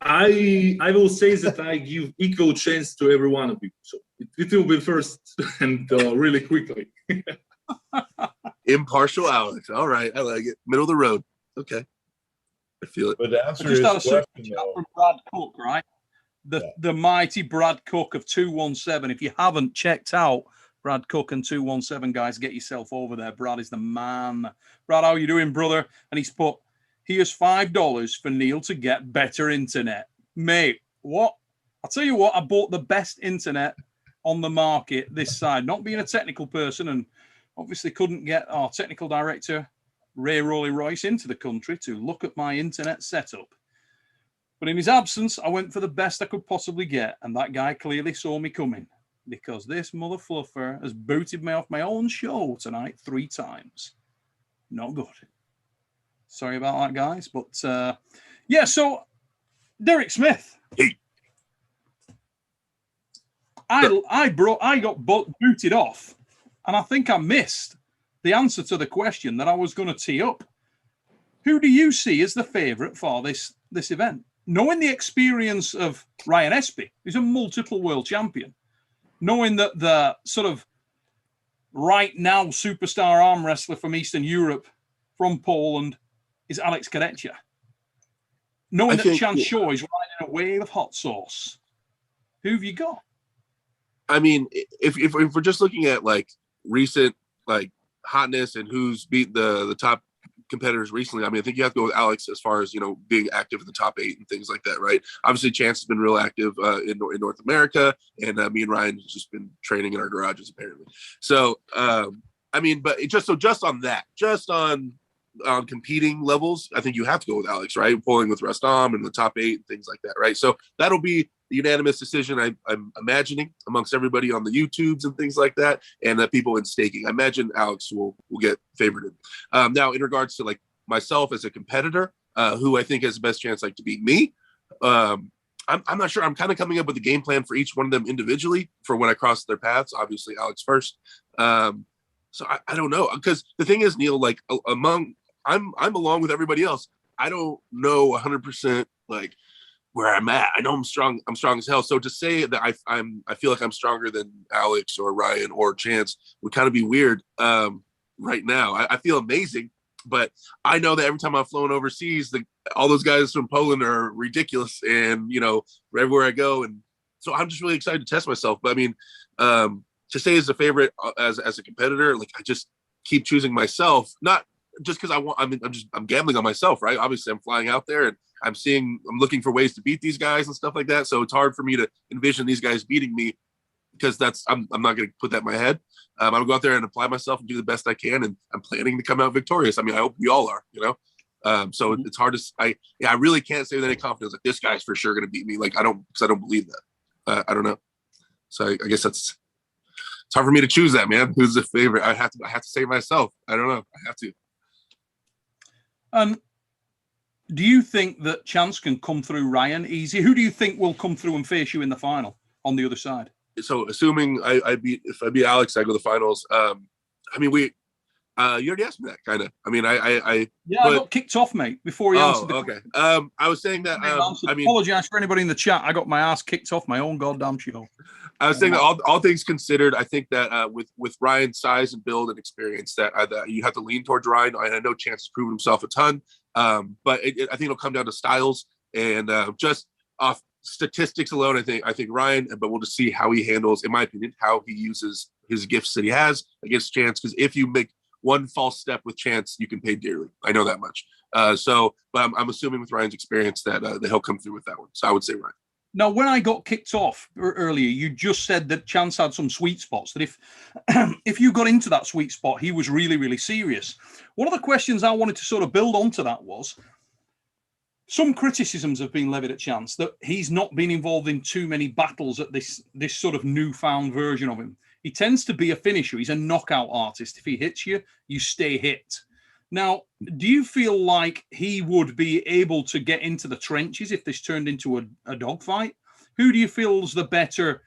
I will say that I give equal chance to every one of you. So it will be first and really quickly. Impartial Alex. All right, I like it. Middle of the road. Okay, I feel it. But to answer I just his had a super question, chat from Brad Cook, right? The mighty Brad Cook of 217. If you haven't checked out Brad Cook and 217, guys, get yourself over there. Brad is the man. Brad, how you doing, brother? And he's put, here's $5 for Neil to get better internet. Mate, what? I'll tell you what, I bought the best internet on the market this side. Not being a technical person, and obviously couldn't get our technical director, Ray Rowley Royce, into the country to look at my internet setup. But in his absence, I went for the best I could possibly get, and that guy clearly saw me coming, because this mother fluffer has booted me off my own show tonight 3 times. Not good. Sorry about that, guys. But yeah, so Derek Smith. Hey. I got booted off, and I think I missed the answer to the question that I was going to tee up. Who do you see as the favourite for this event? Knowing the experience of Ryan Espy, who's a multiple world champion, knowing that the sort of right now superstar arm wrestler from Eastern Europe, from Poland, is Alex Kadecha. Knowing that Chanshaw is riding a wave of hot sauce. Who have you got? I mean, if we're just looking at like recent like hotness and who's beat the top competitors recently, I mean, I think you have to go with Alex as far as, you know, being active in the top 8 and things like that, right? Obviously, Chance has been real active in North America, and me and Ryan has just been training in our garages apparently. So, I mean, but just on that, just on competing levels, I think you have to go with Alex, right? Pulling with Rustam and the top 8 and things like that, right? So that'll be the unanimous decision, I'm imagining, amongst everybody on the YouTubes and things like that, and people in staking. I imagine Alex will get favorited. Now, in regards to like myself as a competitor, who I think has the best chance like to beat me, I'm not sure. I'm kind of coming up with a game plan for each one of them individually for when I cross their paths. Obviously, Alex first. So I don't know, because the thing is, Neil, like I'm along with everybody else. I don't know 100% like where I'm at. I know I'm strong as hell. So to say that I feel like I'm stronger than Alex or Ryan or Chance would kind of be weird right now. I feel amazing, but I know that every time I've flown overseas, all those guys from Poland are ridiculous, and you know, everywhere I go, and so I'm just really excited to test myself. But I mean, to say as a favorite as a competitor, like I just keep choosing myself, not just because I'm gambling on myself, right? Obviously, I'm flying out there and I'm looking for ways to beat these guys and stuff like that. So it's hard for me to envision these guys beating me, because I'm not going to put that in my head. I'm going to go out there and apply myself and do the best I can, and I'm planning to come out victorious. I mean, I hope we all are, you know. So it's hard to. I really can't say with any confidence like this guy's for sure going to beat me. Like I don't believe that. I don't know. So I guess it's hard for me to choose that, man. Who's the favorite? I have to say myself. I don't know. I have to. Do you think that Chance can come through Ryan easy? Who do you think will come through and face you in the final on the other side? So assuming if I beat Alex, I go to the finals. I mean, you already asked me that kind of. I mean, I got kicked off, mate, before he answered the question. I was saying that. I mean, apologize for anybody in the chat. I got my ass kicked off my own goddamn show. I was saying that all things considered, I think that with Ryan's size and build and experience, that you have to lean towards Ryan. I know Chance has proven himself a ton, but I think it'll come down to styles and just off statistics alone. I think Ryan, but we'll just see how he handles, in my opinion, how he uses his gifts that he has against Chance. Because if you make one false step with Chance, you can pay dearly. I know that much. But I'm assuming with Ryan's experience that he'll come through with that one. So I would say Ryan. Now, when I got kicked off earlier, you just said that Chance had some sweet spots, that if if you got into that sweet spot, he was really, really serious. One of the questions I wanted to sort of build onto that was, some criticisms have been levied at Chance that he's not been involved in too many battles at this sort of newfound version of him. He tends to be a finisher. He's a knockout artist. If he hits you, you stay hit. Now, do you feel like he would be able to get into the trenches if this turned into a dogfight? Who do you feel is the better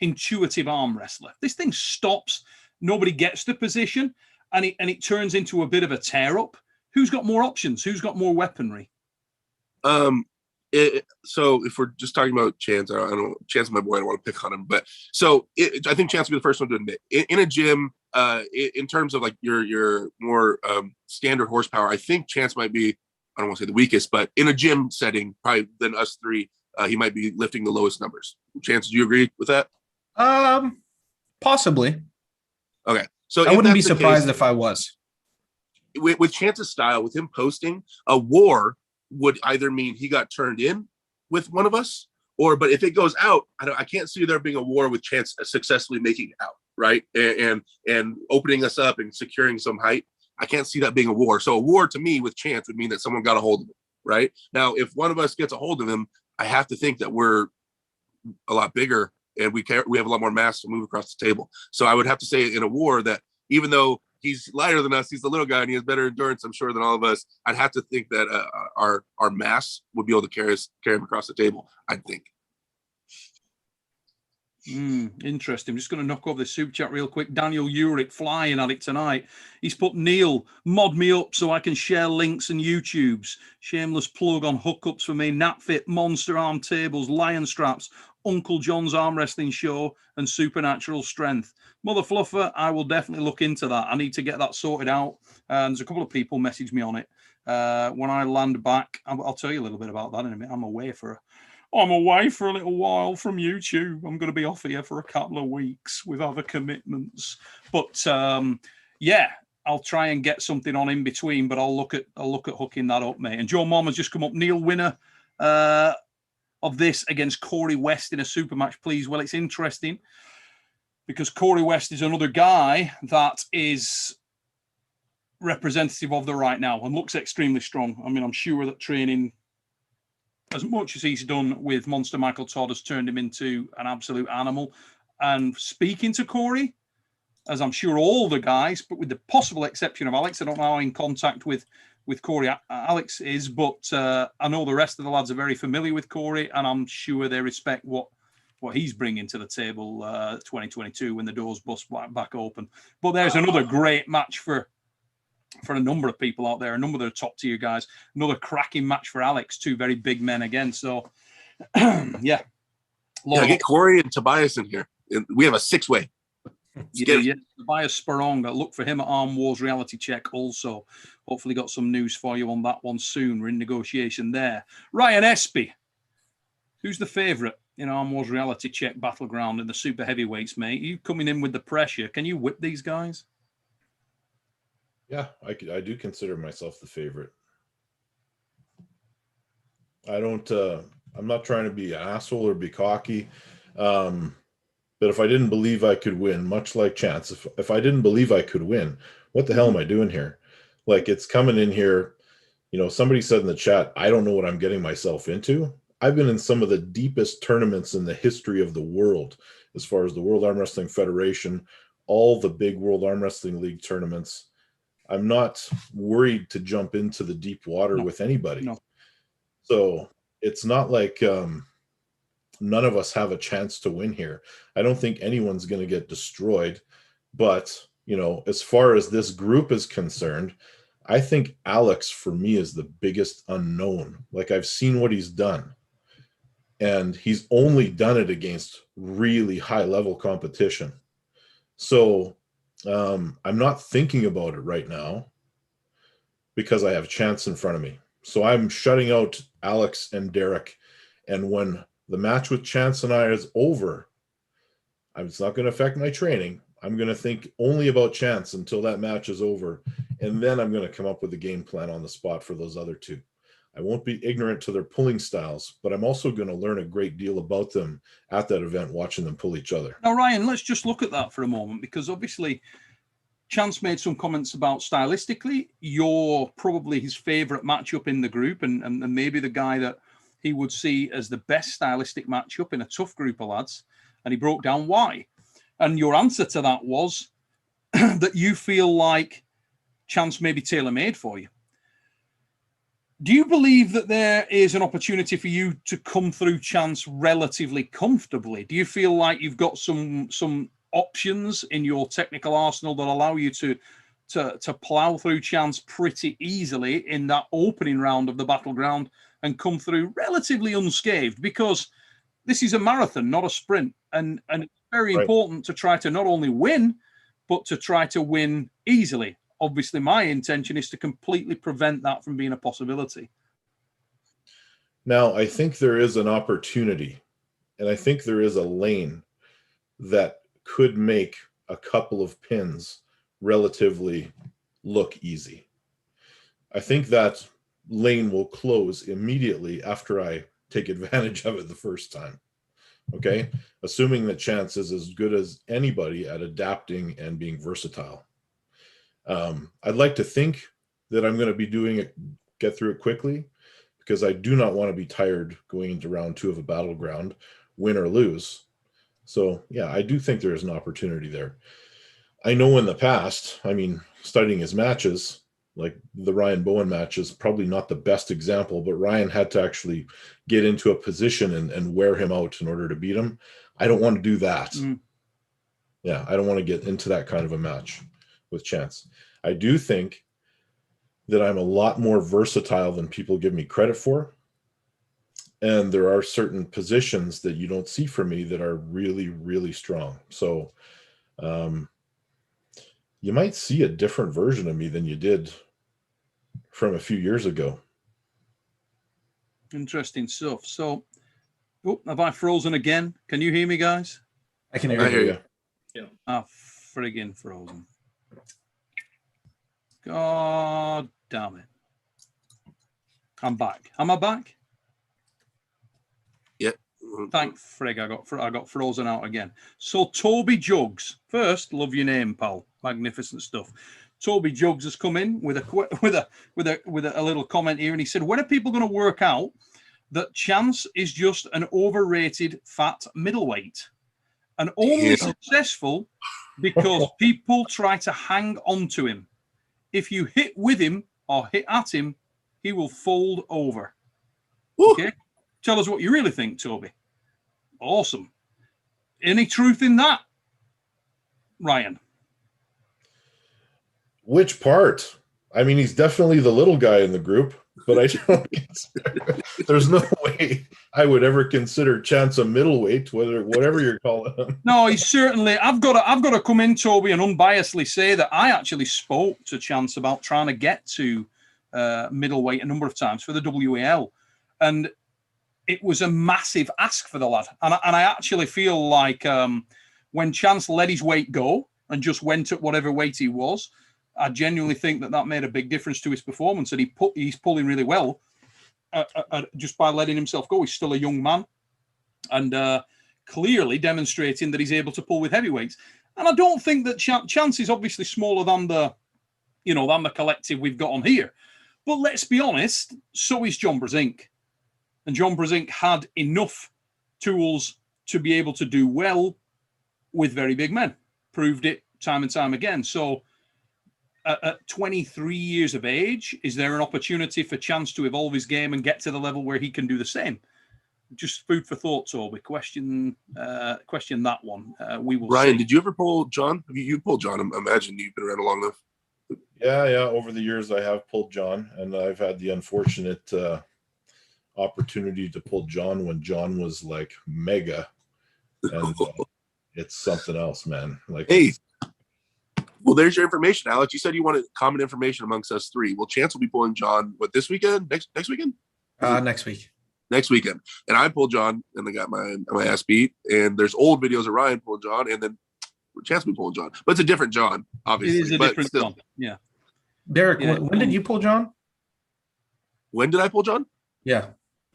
intuitive arm wrestler? This thing stops, nobody gets the position, and it turns into a bit of a tear-up. Who's got more options? Who's got more weaponry? So if we're just talking about Chance, I don't Chance is my boy. I don't want to pick on him, but so I think Chance will be the first one to admit in a gym. In terms of like your more standard horsepower, I think Chance might be, I don't want to say the weakest, but in a gym setting, probably than us three, he might be lifting the lowest numbers. Chance, do you agree with that? Possibly. Okay, so I wouldn't be surprised if I was. With Chance's style, with him posting, a war would either mean he got turned in with one of us, but if it goes out, I can't see there being a war with Chance successfully making it out, right? And opening us up and securing some height. I can't see that being a war. So a war to me with Chance would mean that someone got a hold of him, right? Now, if one of us gets a hold of him, I have to think that we're a lot bigger and we have a lot more mass to move across the table. So I would have to say in a war that even though he's lighter than us, he's the little guy and he has better endurance, I'm sure, than all of us, I'd have to think that our mass would be able to carry him across the table, I think. Interesting. I'm just going to knock over the super chat real quick. Daniel Urick flying at it tonight. He's put, Neil, mod me up so I can share links and YouTubes. Shameless plug on hookups for me. Natfit, Monster Arm Tables, Lion Straps, Uncle John's Arm Wrestling Show, and Supernatural Strength. Mutha Fluffaz, I will definitely look into that. I need to get that sorted out. There's a couple of people message me on it. When I land back, I'll tell you a little bit about that in a minute. I'm away for a little while from YouTube. I'm going to be off here for a couple of weeks with other commitments. But yeah, I'll try and get something on in between. But I'll look at hooking that up, mate. And Joe Mom has just come up. Neil, winner of this against Corey West in a super match, please. Well, it's interesting because Corey West is another guy that is representative of the right now and looks extremely strong. I mean, I'm sure that training, as much as he's done with Monster Michael Todd, has turned him into an absolute animal. And speaking to Corey, as I'm sure all the guys, but with the possible exception of Alex, I don't know how in contact with Corey Alex is, but I know the rest of the lads are very familiar with Corey, and I'm sure they respect what he's bringing to the table 2022 when the doors bust back open. But there's another great match for a number of people out there, a number of the top tier guys. Another cracking match for Alex, two very big men again. So, yeah. Get Corey and Tobias in here. We have a six-way. Yeah. Tobias Speronga. Look for him at Arm Wars Reality Check also. Hopefully got some news for you on that one soon. We're in negotiation there. Ryan Espy. Who's the favourite in Arm Wars Reality Check Battleground in the super heavyweights, mate? You coming in with the pressure. Can you whip these guys? Yeah, I do consider myself the favorite. I'm not trying to be an asshole or be cocky. But if I didn't believe I could win, much like Chance, if I didn't believe I could win, what the hell am I doing here? Like, it's coming in here. You know, somebody said in the chat, I don't know what I'm getting myself into. I've been in some of the deepest tournaments in the history of the world, as far as the World Arm Wrestling Federation, all the big World Arm Wrestling League tournaments. I'm not worried to jump into the deep water with anybody. No. So it's not like none of us have a chance to win here. I don't think anyone's going to get destroyed. But, you know, as far as this group is concerned, I think Alex, for me, is the biggest unknown. Like, I've seen what he's done. And he's only done it against really high-level competition. So I'm not thinking about it right now because I have Chance in front of me. So I'm shutting out Alex and Derek. And when the match with Chance and I is over, it's not going to affect my training. I'm going to think only about Chance until that match is over. And then I'm going to come up with a game plan on the spot for those other two. I won't be ignorant to their pulling styles, but I'm also going to learn a great deal about them at that event, watching them pull each other. Now, Ryan, let's just look at that for a moment, because obviously Chance made some comments about stylistically, you're probably his favorite matchup in the group, and maybe the guy that he would see as the best stylistic matchup in a tough group of lads. And he broke down why. And your answer to that was that you feel like Chance may be tailor-made for you. Do you believe that there is an opportunity for you to come through Chance relatively comfortably? Do you feel like you've got some options in your technical arsenal that allow you to plow through Chance pretty easily in that opening round of the Battleground and come through relatively unscathed? Because this is a marathon, not a sprint, and it's very important to try to not only win, but to try to win easily. Obviously, my intention is to completely prevent that from being a possibility. Now, I think there is an opportunity, and I think there is a lane that could make a couple of pins relatively look easy. I think that lane will close immediately after I take advantage of it the first time. Okay, assuming that Chance is as good as anybody at adapting and being versatile. I'd like to think that I'm going to be doing it, get through it quickly, because I do not want to be tired going into round 2 of a Battleground, win or lose. So yeah, I do think there is an opportunity there. I know in the past, I mean, studying his matches, like the Ryan Bowen match is probably not the best example, but Ryan had to actually get into a position and wear him out in order to beat him. I don't want to do that. Yeah, I don't want to get into that kind of a match with Chance. I do think that I'm a lot more versatile than people give me credit for. And there are certain positions that you don't see from me that are really, really strong. So you might see a different version of me than you did from a few years ago. Interesting stuff. So, oh, have I frozen again? Can you hear me, guys? I can I hear you. Yeah. Ah, friggin' frozen. God damn it. I'm back. Am I back? Yep. Thank frig, I got frozen out again. So Toby Jugs, first, love your name, pal. Magnificent stuff. Toby Jugs has come in with a little comment here, and he said, when are people going to work out that Chance is just an overrated fat middleweight and only successful because people try to hang on to him? If you hit with him or hit at him, he will fold over. Woo. Okay? Tell us what you really think, Toby. Awesome. Any truth in that, Ryan? Which part? I mean, he's definitely the little guy in the group, but I don't there's no way I would ever consider Chance a middleweight, whatever you're calling him. No, he's certainly. I've got to come in, Toby, and unbiasedly say that I actually spoke to Chance about trying to get to middleweight a number of times for the WAL, and it was a massive ask for the lad. And I actually feel like when Chance let his weight go and just went at whatever weight he was, I genuinely think that made a big difference to his performance, and he's pulling really well just by letting himself go. He's still a young man, and clearly demonstrating that he's able to pull with heavyweights. And I don't think that Chance is obviously smaller than the collective we've got on here. But let's be honest, so is John Brzenk. And John Brzenk had enough tools to be able to do well with very big men. Proved it time and time again. So at 23 years of age, is there an opportunity for Chance to evolve his game and get to the level where he can do the same? Just food for thought, Toby. Question that one. We will. Ryan, see. did you ever pull John? You pulled John. I imagine you've been around long enough. Yeah. Over the years, I have pulled John, and I've had the unfortunate opportunity to pull John when John was like mega, and it's something else, man. Like, hey, well, there's your information, Alex. You said you wanted common information amongst us three. Well, Chance will be pulling John. What, this weekend? Next weekend? Next week. Next weekend. And I pulled John, and I got my ass beat. And there's old videos of Ryan pulling John, and then Chance will be pulling John. But it's a different John, obviously. It is a different John. Yeah. Derek, Yeah. when did you pull John? When did I pull John? Yeah.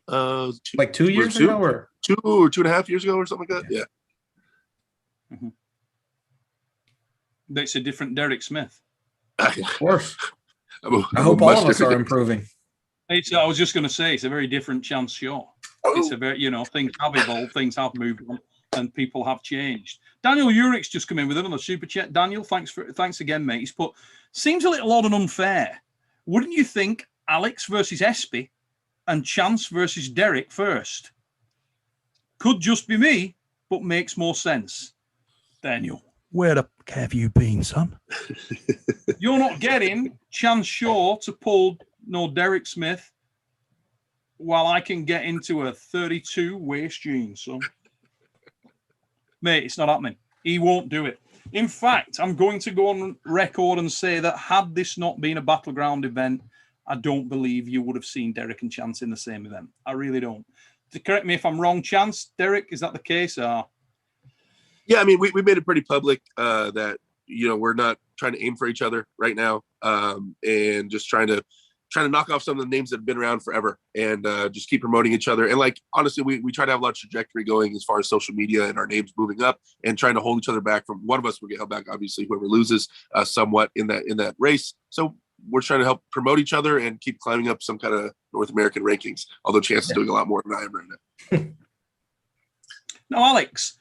Like 2 years ago, or 2.5 years ago, or something like that. Yeah. Mm-hmm. That's a different Derek Smith. Of course. I hope all of us are improving. I was just going to say, it's a very different Chanshaw. It's a very, things have evolved, things have moved on, and people have changed. Daniel Urick's just come in with another super chat. Daniel, thanks again, mate. He's put, seems a little odd and unfair. Wouldn't you think Alex versus Espy and Chance versus Derek first? Could just be me, but makes more sense. Daniel. Where the f have you been, son? You're not getting Chanshaw to pull Derek Smith while I can get into a 32 waist jeans, son. Mate, it's not happening. He won't do it. In fact, I'm going to go on record and say that had this not been a Battleground event, I don't believe you would have seen Derek and Chance in the same event. I really don't. To correct me if I'm wrong, Chance, Derek, is that the case? Yeah, I mean, we made it pretty public that, we're not trying to aim for each other right now, and just trying to knock off some of the names that have been around forever, and just keep promoting each other. And like, honestly, we try to have a lot of trajectory going as far as social media and our names moving up, and trying to hold each other back from one of us will get held back, obviously, whoever loses somewhat in that race. So we're trying to help promote each other and keep climbing up some kind of North American rankings, although Chance is doing a lot more than I am right now. Now, Alex,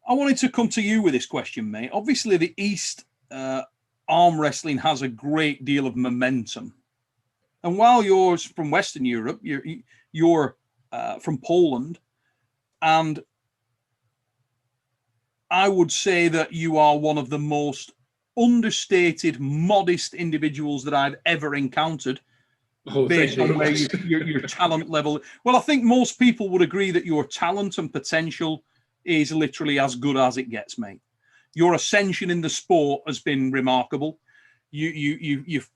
I wanted to come to you with this question, mate. Obviously, the East arm wrestling has a great deal of momentum. And while you're from Western Europe, you're from Poland, and I would say that you are one of the most understated, modest individuals that I've ever encountered. Based on where your talent level. Well, I think most people would agree that your talent and potential is literally as good as it gets, mate. Your ascension in the sport has been remarkable. You've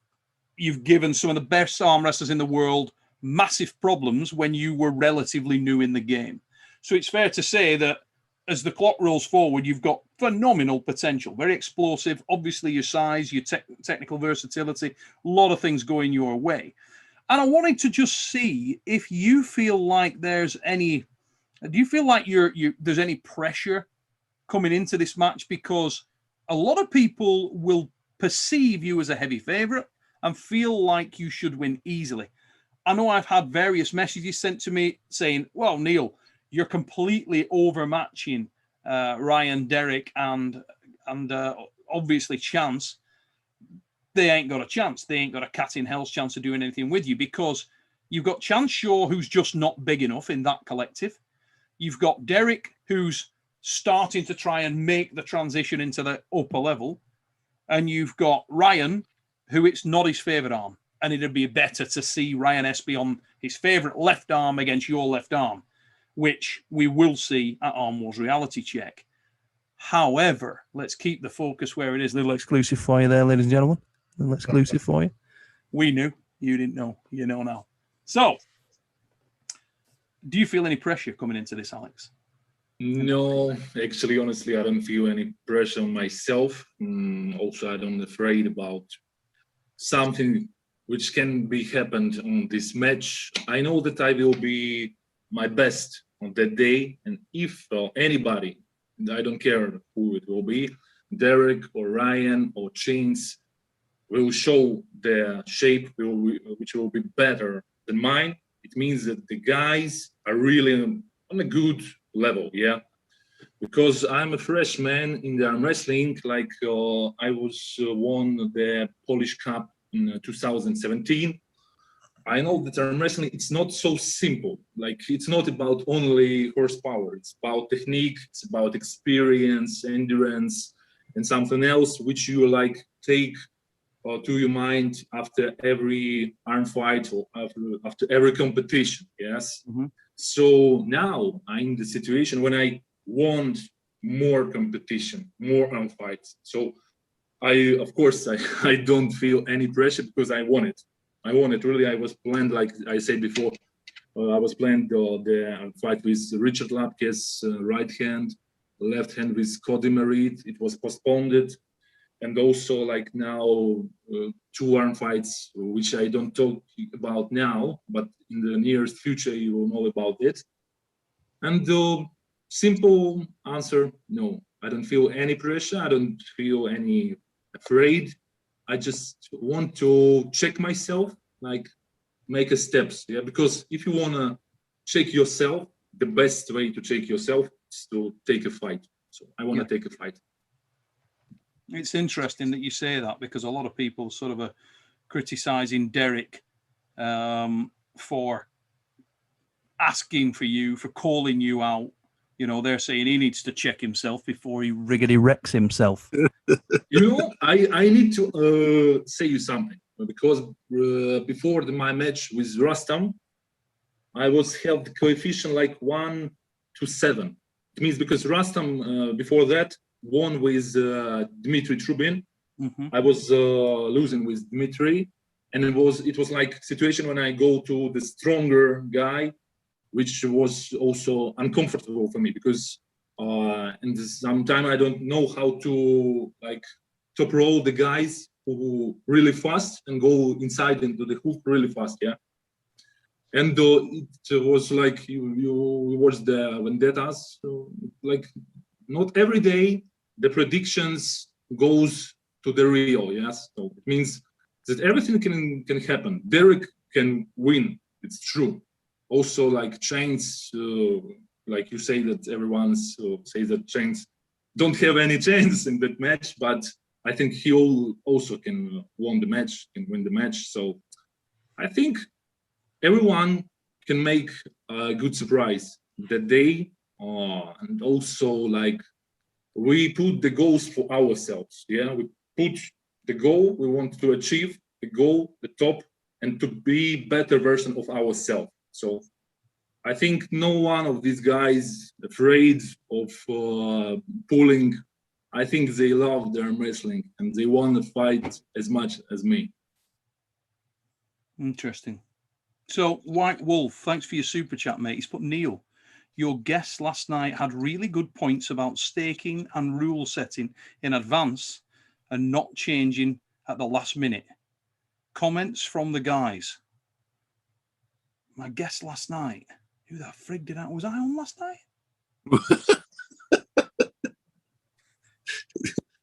given some of the best arm wrestlers in the world massive problems when you were relatively new in the game. So it's fair to say that as the clock rolls forward, you've got phenomenal potential, very explosive. Obviously, your size, your technical versatility, a lot of things going your way. And I wanted to just see if you feel like there's any. Do you feel like there's any pressure coming into this match? Because a lot of people will perceive you as a heavy favorite and feel like you should win easily. I know I've had various messages sent to me saying, well, Neil, you're completely overmatching Ryan, Derek, and obviously Chance. They ain't got a chance. They ain't got a cat in hell's chance of doing anything with you, because you've got Chanshaw, who's just not big enough in that collective. You've got Derek, who's starting to try and make the transition into the upper level. And you've got Ryan, who it's not his favorite arm. And it'd be better to see Ryan Espy on his favorite left arm against your left arm, which we will see at Arm Wars Reality Check. However, let's keep the focus where it is. Little exclusive for you there, ladies and gentlemen. Little exclusive for you. We knew. You didn't know. You know now. So, do you feel any pressure coming into this, Alex? No, actually, honestly, I don't feel any pressure on myself. Also, I don't afraid about something which can be happened on this match. I know that I will be my best on that day, and if anybody, I don't care who it will be, Derek or Ryan or Chance, will show their shape which will be better than mine, it means that the guys are really on a good level, yeah? Because I'm a freshman in the arm wrestling, like I was won the Polish Cup in 2017. I know that arm wrestling, it's not so simple. Like, it's not about only horsepower. It's about technique, it's about experience, endurance, and something else which you like take to your mind after every arm fight or after every competition, yes? Mm-hmm. So now I'm in the situation when I want more competition, more arm fights. So of course, I don't feel any pressure because I want it. I want it, really. I was planned, like I said before, I was planned the fight with Richard Lapke's right hand, left hand with Cody Merritt. It was postponed. and also like now 2 arm fights, which I don't talk about now, but in the nearest future you will know about it. And the simple answer, no, I don't feel any pressure. I don't feel any afraid. I just want to check myself, like make a steps, yeah. Because if you wanna check yourself, the best way to check yourself is to take a fight. So I wanna take a fight. It's interesting that you say that, because a lot of people sort of are criticizing Derek for asking for you, for calling you out. You know, they're saying he needs to check himself before he riggedy wrecks himself. You know, I need to say you something, because before my match with Rustam, I was held coefficient like 1 to 7. It means because Rustam before that won with Dmitry Trubin. I was losing with Dmitry, and it was like situation when I go to the stronger guy, which was also uncomfortable for me, because in some time I don't know how to like top roll the guys who really fast and go inside into the hook really fast, yeah. And it was like you watch the vendettas, so like not every day the predictions goes to the real, yes. So it means that everything can happen. Derek can win, it's true. Also, like Chains, like you say that everyone says that Chains don't have any chance in that match, but I think he also can win the match. So I think everyone can make a good surprise that day, and also like we put the goals for ourselves. Yeah, we put the goal we want to achieve, the goal, the top, and to be better version of ourselves. So I think no one of these guys afraid of pulling. I think they love their wrestling and they want to fight as much as me. Interesting. So White Wolf, thanks for your super chat, mate. He's put, Neil, your guest last night had really good points about staking and rule setting in advance and not changing at the last minute. Comments from the guys. My guest last night. Who the frig did that? Was I on last night?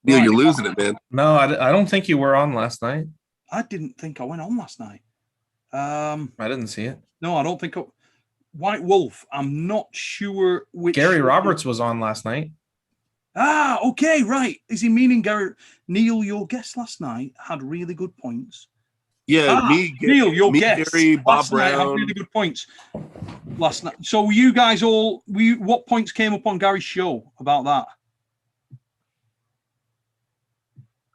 Neil, you're losing it, man. No, I don't think you were on last night. I didn't think I went on last night. I didn't see it. No, I don't think. White Wolf, I'm not sure which. Gary Roberts was on last night. Ah, okay, right. Is he meaning Gary? Neil, your guest last night had really good points. Yeah, Neil, your guest Gary, Bob last night had Brown. really good points last night. So you guys all, what points came up on Gary's show about that?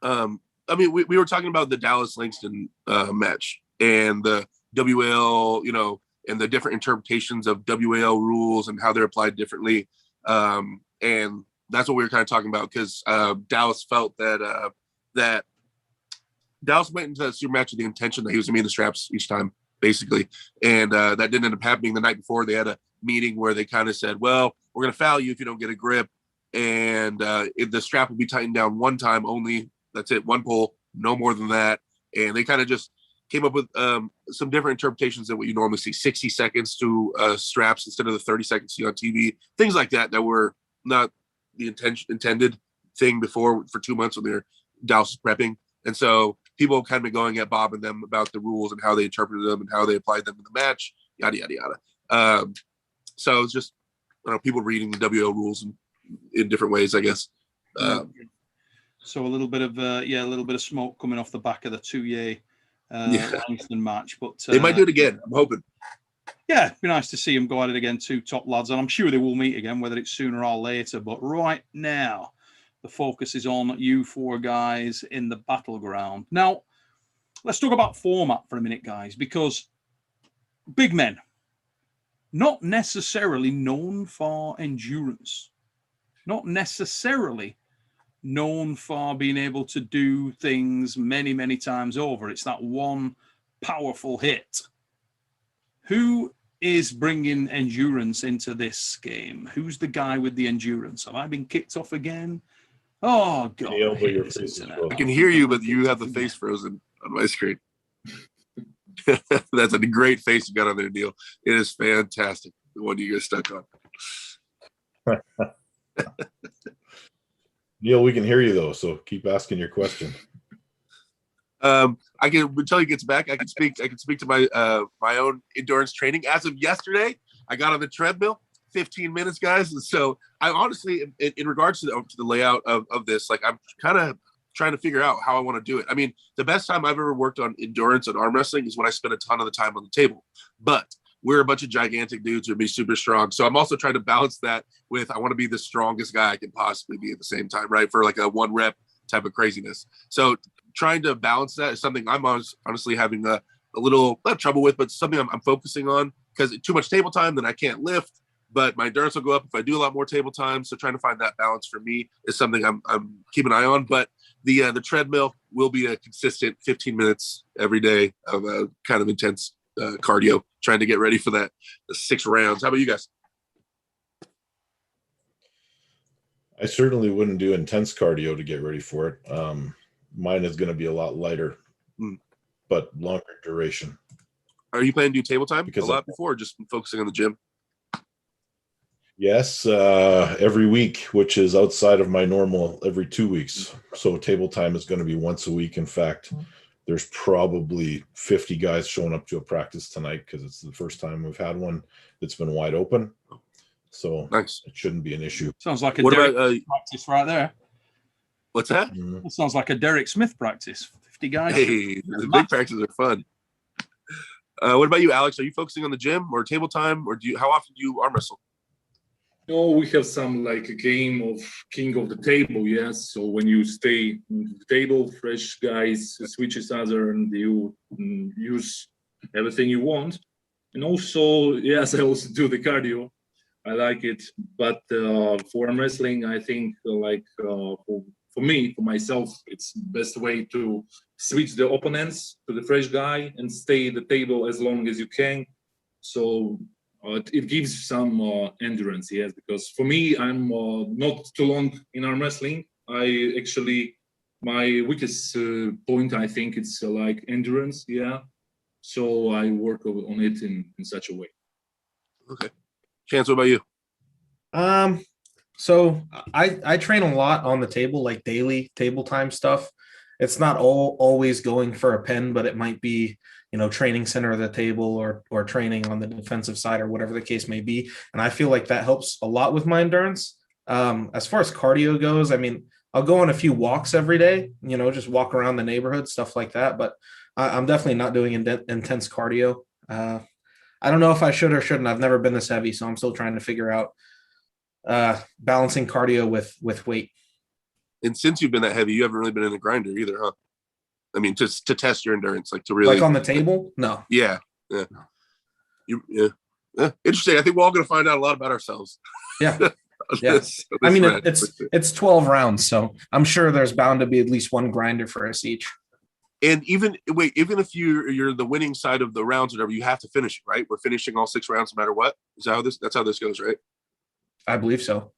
I mean, we were talking about the Dallas Langston match and the WAL, you know, and the different interpretations of WAL rules and how they're applied differently. And that's what we were kind of talking about, because Dallas felt that that Dallas went into that super match with the intention that he was going to be in the straps each time, basically. And that didn't end up happening. The night before, they had a meeting where they kind of said, well, we're going to foul you if you don't get a grip. And the strap will be tightened down one time only. That's it, one pull, no more than that. And they kind of just came up with some different interpretations than what you normally see. 60 seconds to straps instead of the 30 seconds you see on TV. Things like that were not the intended thing before for 2 months when they're Dallas prepping. And so people kind of been going at Bob and them about the rules and how they interpreted them and how they applied them in the match, yada, yada, yada. So it's just, I don't know, people reading the WO rules in different ways, I guess. So a little bit of smoke coming off the back of the 2-year Langston match. But they might do it again, I'm hoping. Yeah, it'd be nice to see them go at it again, two top lads. And I'm sure they will meet again, whether it's sooner or later. But right now, the focus is on you four guys in the Battleground. Now, let's talk about format for a minute, guys, because big men, not necessarily known for endurance, not necessarily known for being able to do things many, many times over. It's that one powerful hit. Who is bringing endurance into this game? Who's the guy with the endurance? Have I been kicked off again? Oh God, Neil, I but hate your this face is internet. frozen. I can hear you, but you have the face frozen on my screen. That's a great face you got on there, Neil. It is fantastic. The one you get stuck on. Neil, we can hear you though, so keep asking your question. I can until he gets back. I can speak to my my own endurance training. As of yesterday, I got on the treadmill, 15 minutes, guys. And so I honestly, in regards to the layout of this, like I'm kind of trying to figure out how I want to do it. I mean, the best time I've ever worked on endurance and arm wrestling is when I spent a ton of the time on the table. But we're a bunch of gigantic dudes who be super strong. So I'm also trying to balance that with I want to be the strongest guy I can possibly be at the same time, right? For like a 1 rep type of craziness. So trying to balance that is something I'm honestly having a little not trouble with, but something I'm focusing on, because too much table time, then I can't lift, but my endurance will go up if I do a lot more table time. So trying to find that balance for me is something I'm keeping an eye on. But the treadmill will be a consistent 15 minutes every day of a kind of intense cardio, trying to get ready for the 6 rounds. How about you guys? I certainly wouldn't do intense cardio to get ready for it. Mine is going to be a lot lighter, but longer duration. Are you planning to do table time Because a lot before, or just focusing on the gym? Yes, every week, which is outside of my normal every 2 weeks. So table time is going to be once a week. In fact, there's probably 50 guys showing up to a practice tonight because it's the first time we've had one that's been wide open. So Nice. It shouldn't be an issue. Sounds like a What Derek about practice right there. what's that? That sounds like a Derek Smith practice. 50 guys. Hey, the big practices are fun. What about you, Alex? Are you focusing on the gym or table time, or how often do you arm wrestle? No, we have some like a game of king of the table, yes. So when you stay on the table, fresh guys switch each other and you use everything you want. And also, yes, I also do the cardio. I like it. But for arm wrestling, I think for me, for myself, it's the best way to switch the opponents to the fresh guy and stay at the table as long as you can. So it gives some endurance, yes, because for me, I'm not too long in arm wrestling. I actually, my weakest point, I think it's like endurance, yeah. So I work on it in such a way. Okay. Chance, what about you? So I train a lot on the table, like daily table time stuff. It's not always going for a pen, but it might be, training center of the table or training on the defensive side or whatever the case may be. And I feel like that helps a lot with my endurance. As far as cardio goes, I mean, I'll go on a few walks every day, just walk around the neighborhood, stuff like that. But I'm definitely not doing intense cardio. I don't know if I should or shouldn't. I've never been this heavy, so I'm still trying to figure out balancing cardio with weight. And since you've been that heavy, you haven't really been in a grinder either, huh? I mean, just to test your endurance, like to really like on the table. No. Yeah. Interesting. I think we're all going to find out a lot about ourselves. Yeah. Yeah. I mean, it's 12 rounds, so I'm sure there's bound to be at least one grinder for us each. And even if you're the winning side of the rounds, whatever, you have to finish it, right? We're finishing all 6 rounds no matter what. Is that how that's how this goes, right? I believe so.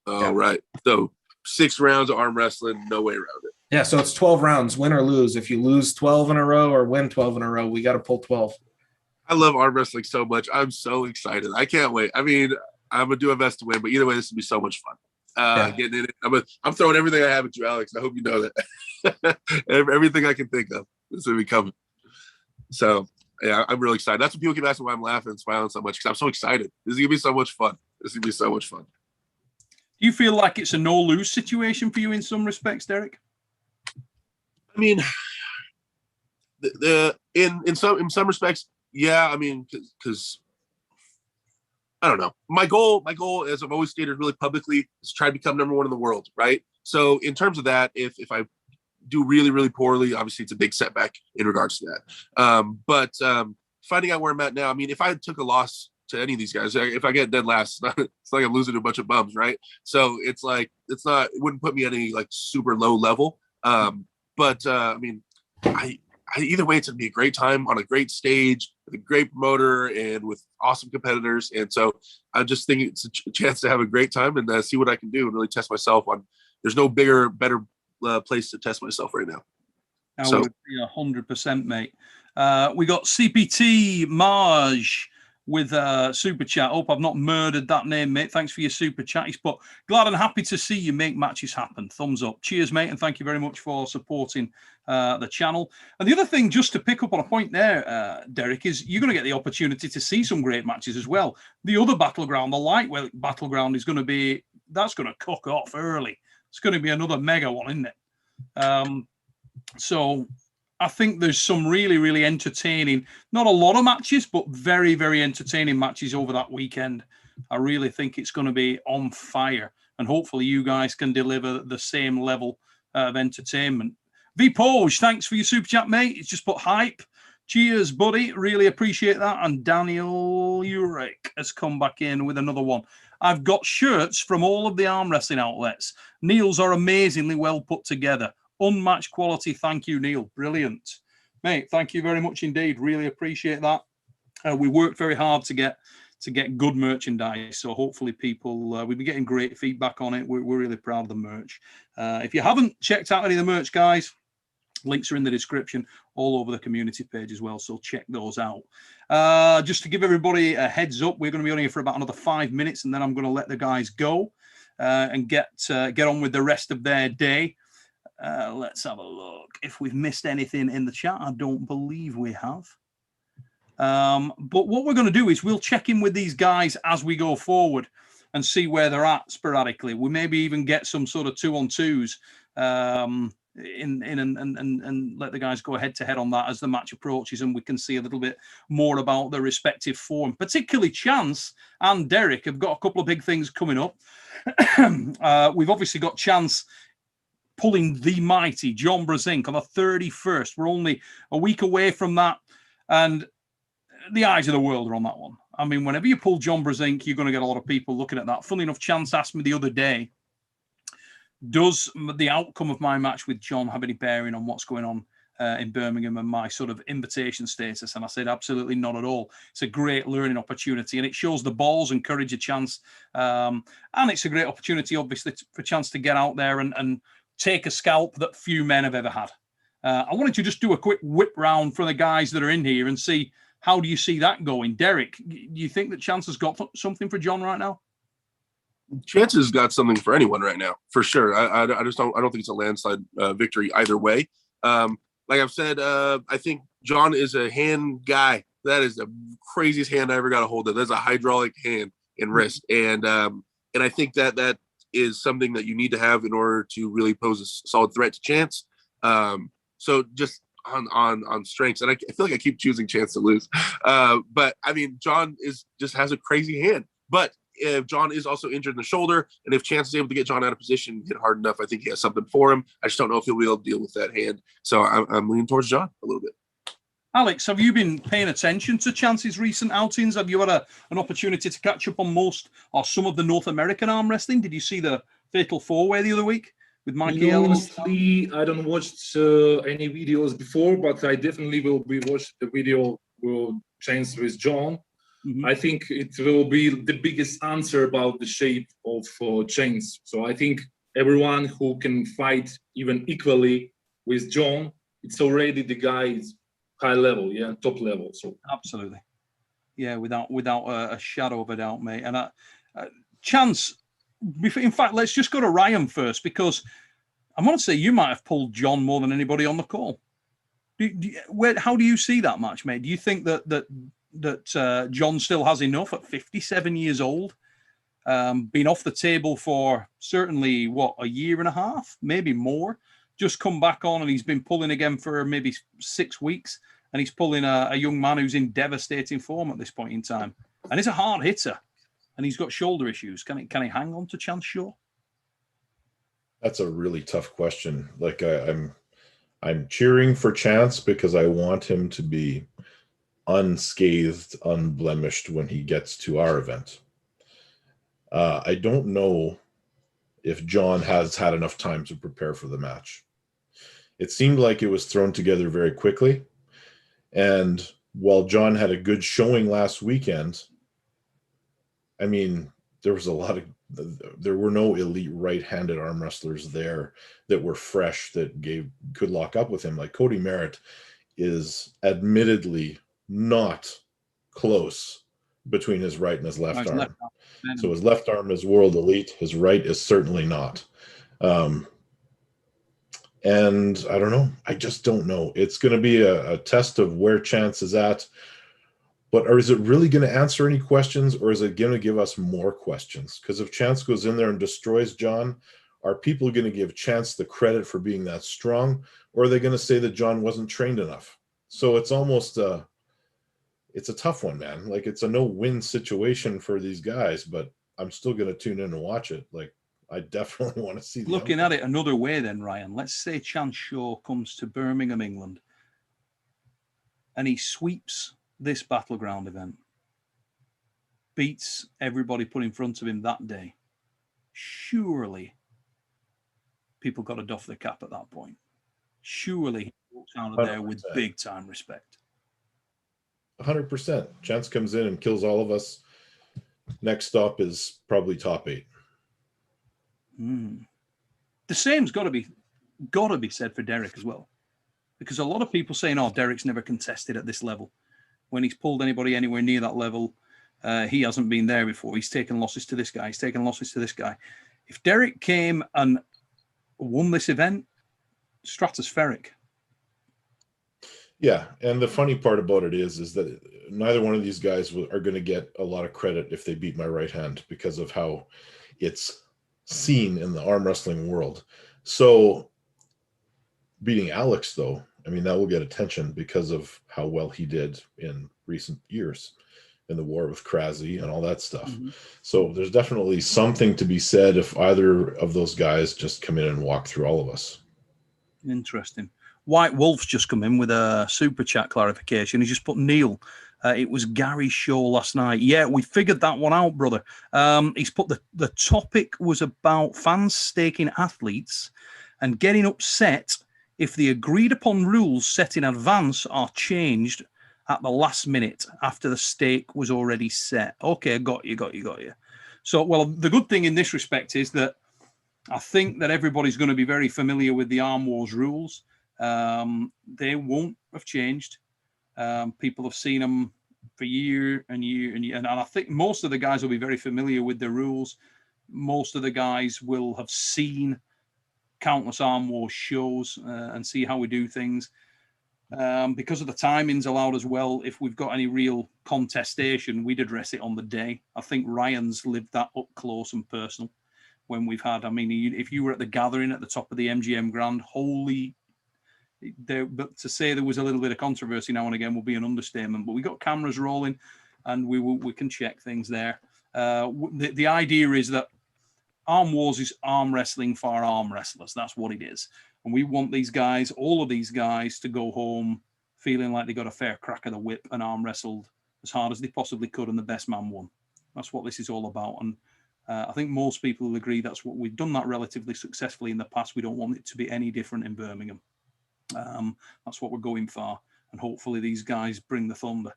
Oh, Yeah. right. So 6 rounds of arm wrestling, no way around it. Yeah, so it's 12 rounds, win or lose. If you lose 12 in a row or win 12 in a row, we got to pull 12. I love arm wrestling so much. I'm so excited. I can't wait. I mean, I'm going to do my best to win, but either way, this will be so much fun. Getting in it. I'm throwing everything I have at you, Alex. I hope you know that. Everything I can think of is going to be coming. So, yeah, I'm really excited. That's what people keep asking why I'm laughing and smiling so much, because I'm so excited. This is going to be so much fun. Do you feel like it's a no-lose situation for you in some respects, Derek? I mean, in some respects, yeah. I mean, because I don't know. My goal, as I've always stated really publicly, is to try to become number 1 in the world, right? So in terms of that, if I do really, really poorly, obviously it's a big setback in regards to that. But finding out where I'm at now, I mean, if I took a loss to any of these guys, if I get dead last, it's like I'm losing to a bunch of bums, right? So it wouldn't put me at any like super low level. But I mean, I either way, it's gonna be a great time on a great stage with a great promoter and with awesome competitors. And so I just think it's a chance to have a great time and see what I can do and really test myself on there's no bigger, better place to test myself right now. I So- would agree 100%, mate. We got CPT Marge with super chat. Hope I've not murdered that name, mate. Thanks for your super chat. He's put, glad and happy to see you make matches happen. Thumbs up. Cheers, mate, and thank you very much for supporting the channel. And the other thing, just to pick up on a point there, Derek, is you're going to get the opportunity to see some great matches as well. The other Battleground, the lightweight Battleground, is going to be, that's going to cook off early. It's going to be another mega one, isn't it? So I think there's some really, really entertaining, not a lot of matches, but very, very entertaining matches over that weekend. I really think it's going to be on fire, and hopefully you guys can deliver the same level of entertainment. V-Poge, thanks for your super chat, mate. It's just put hype. Cheers, buddy. Really appreciate that. And Daniel Urek has come back in with another one. I've got shirts from all of the arm wrestling outlets. Neil's are amazingly well put together. Unmatched quality. Thank you, Neil. Brilliant. Mate, thank you very much indeed. Really appreciate that. We worked very hard to get good merchandise. So hopefully people, we've been getting great feedback on it. We're really proud of the merch. If you haven't checked out any of the merch, guys, links are in the description all over the community page as well. So check those out. Just to give everybody a heads up, we're going to be on here for about another 5 minutes, and then I'm going to let the guys go and get on with the rest of their day. Let's have a look. If we've missed anything in the chat, I don't believe we have. But what we're going to do is we'll check in with these guys as we go forward and see where they're at sporadically. We maybe even get some sort of 2-on-2s and let the guys go head to head on that as the match approaches, and we can see a little bit more about their respective form. Particularly Chance and Derek have got a couple of big things coming up. We've obviously got Chance pulling the mighty John Brzenk on the 31st. We're only a week away from that, and the eyes of the world are on that one. I mean, whenever you pull John Brzenk, you're going to get a lot of people looking at that. Funnily enough, Chance asked me the other day, does the outcome of my match with John have any bearing on what's going on in Birmingham and my sort of invitation status? And I said, absolutely not at all. It's a great learning opportunity, and it shows the balls and courage of Chance. And it's a great opportunity, obviously, for Chance to get out there and take a scalp that few men have ever had. I wanted to just do a quick whip round for the guys that are in here and see, how do you see that going? Derek, do you think that Chance has got something for John right now? Chance has got something for anyone right now, for sure. I just don't think it's a landslide victory either way. Like I've said, I think John is a hand guy. That is the craziest hand I ever got a hold of. That's a hydraulic hand and wrist, and I think that is something that you need to have in order to really pose a solid threat to Chance. So just on strengths, and I feel like I keep choosing Chance to lose, but I mean, John just has a crazy hand. But if John is also injured in the shoulder, and if Chance is able to get John out of position, hit hard enough, I think he has something for him. I just don't know if he'll be able to deal with that hand. So I'm leaning towards John a little bit. Alex, have you been paying attention to Chance's recent outings? Have you had an opportunity to catch up on most or some of the North American arm wrestling? Did you see the Fatal 4-Way the other week with Mikey Ellis? Honestly, I don't watch any videos before, but I definitely will be watching the video with Chance with John. Mm-hmm. I think it will be the biggest answer about the shape of Chance. So I think everyone who can fight even equally with John, it's already the guy is high level, yeah, top level. So absolutely, yeah, without a shadow of a doubt, mate. And Chance, in fact, let's just go to Ryan first, because I'm going to say you might have pulled John more than anybody on the call. How do you see that match, mate? Do you think that John still has enough at 57 years old, been off the table for certainly, a year and a half, maybe more, just come back on, and he's been pulling again for maybe 6 weeks, and he's pulling a young man who's in devastating form at this point in time, and he's a hard hitter, and he's got shoulder issues. Can he hang on to Chanshaw? That's a really tough question. Like I'm cheering for Chance because I want him to be unscathed, unblemished when he gets to our event. I don't know if John has had enough time to prepare for the match. It seemed like it was thrown together very quickly. And while John had a good showing last weekend, I mean, there was a lot of, there were no elite right-handed arm wrestlers there that were fresh that could lock up with him. Like Cody Merritt is admittedly not close between his right and his left arm. So his left arm is world elite. His right is certainly not. And I don't know. I just don't know. It's going to be a test of where Chance is at. But is it really going to answer any questions, or is it going to give us more questions? Because if Chance goes in there and destroys John, are people going to give Chance the credit for being that strong, or are they going to say that John wasn't trained enough? So it's almost it's a tough one, man. Like, it's a no-win situation for these guys, but I'm still going to tune in and watch it. Like, I definitely want to see the Looking at it another way then, Ryan, let's say Chanshaw comes to Birmingham, England, and he sweeps this Battleground event, beats everybody put in front of him that day. Surely people got to doff their cap at that point. Surely he walks out of there with big time respect. 100%. Chance comes in and kills all of us. Next stop is probably top 8. The same's got to be said for Derek as well, because a lot of people saying, "Oh, Derek's never contested at this level." When he's pulled anybody anywhere near that level, he hasn't been there before. He's taken losses to this guy. He's taken losses to this guy. If Derek came and won this event, stratospheric. Yeah, and the funny part about it is that neither one of these guys are going to get a lot of credit if they beat my right hand, because of how it's seen in the arm wrestling world. So beating Alex, though, I mean, that will get attention because of how well he did in recent years in the war with Krasny and all that stuff. So there's definitely something to be said if either of those guys just come in and walk through all of us. Interesting. White Wolf's just come in with a super chat clarification. He's just put Neil. It was Gary's show last night. Yeah, we figured that one out, brother. He's put the topic was about fans staking athletes and getting upset if the agreed upon rules set in advance are changed at the last minute after the stake was already set. Okay, got you. So, well, the good thing in this respect is that I think that everybody's going to be very familiar with the Arm Wars rules. They won't have changed. People have seen them for year and year and year. And I think most of the guys will be very familiar with the rules. Most of the guys will have seen countless Arm Wars shows and see how we do things. Because of the timings allowed as well, if we've got any real contestation, we'd address it on the day. I think Ryan's lived that up close and personal when we've had, I mean, if you were at the gathering at the top of the MGM Grand, but to say there was a little bit of controversy now and again will be an understatement. But we got cameras rolling, and we can check things there. The idea is that Arm Wars is arm wrestling for arm wrestlers. That's what it is, and we want these guys, all of these guys, to go home feeling like they got a fair crack of the whip and arm wrestled as hard as they possibly could, and the best man won. That's what this is all about, and I think most people will agree that's what we've done that relatively successfully in the past. We don't want it to be any different in Birmingham. That's what we're going for, and hopefully these guys bring the thunder.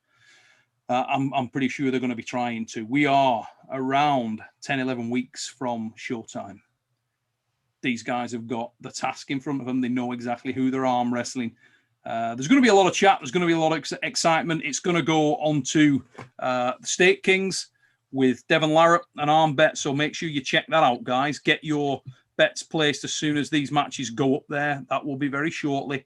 I'm pretty sure they're going to be trying to. We are around 10, 11 weeks from showtime. These guys have got the task in front of them. They know exactly who they're arm wrestling. There's going to be a lot of chat. There's going to be a lot of excitement. It's going to go on to the State Kings with Devon Larratt and Arm Bet. So make sure you check that out, guys. Get your bets placed as soon as these matches go up there. That will be very shortly.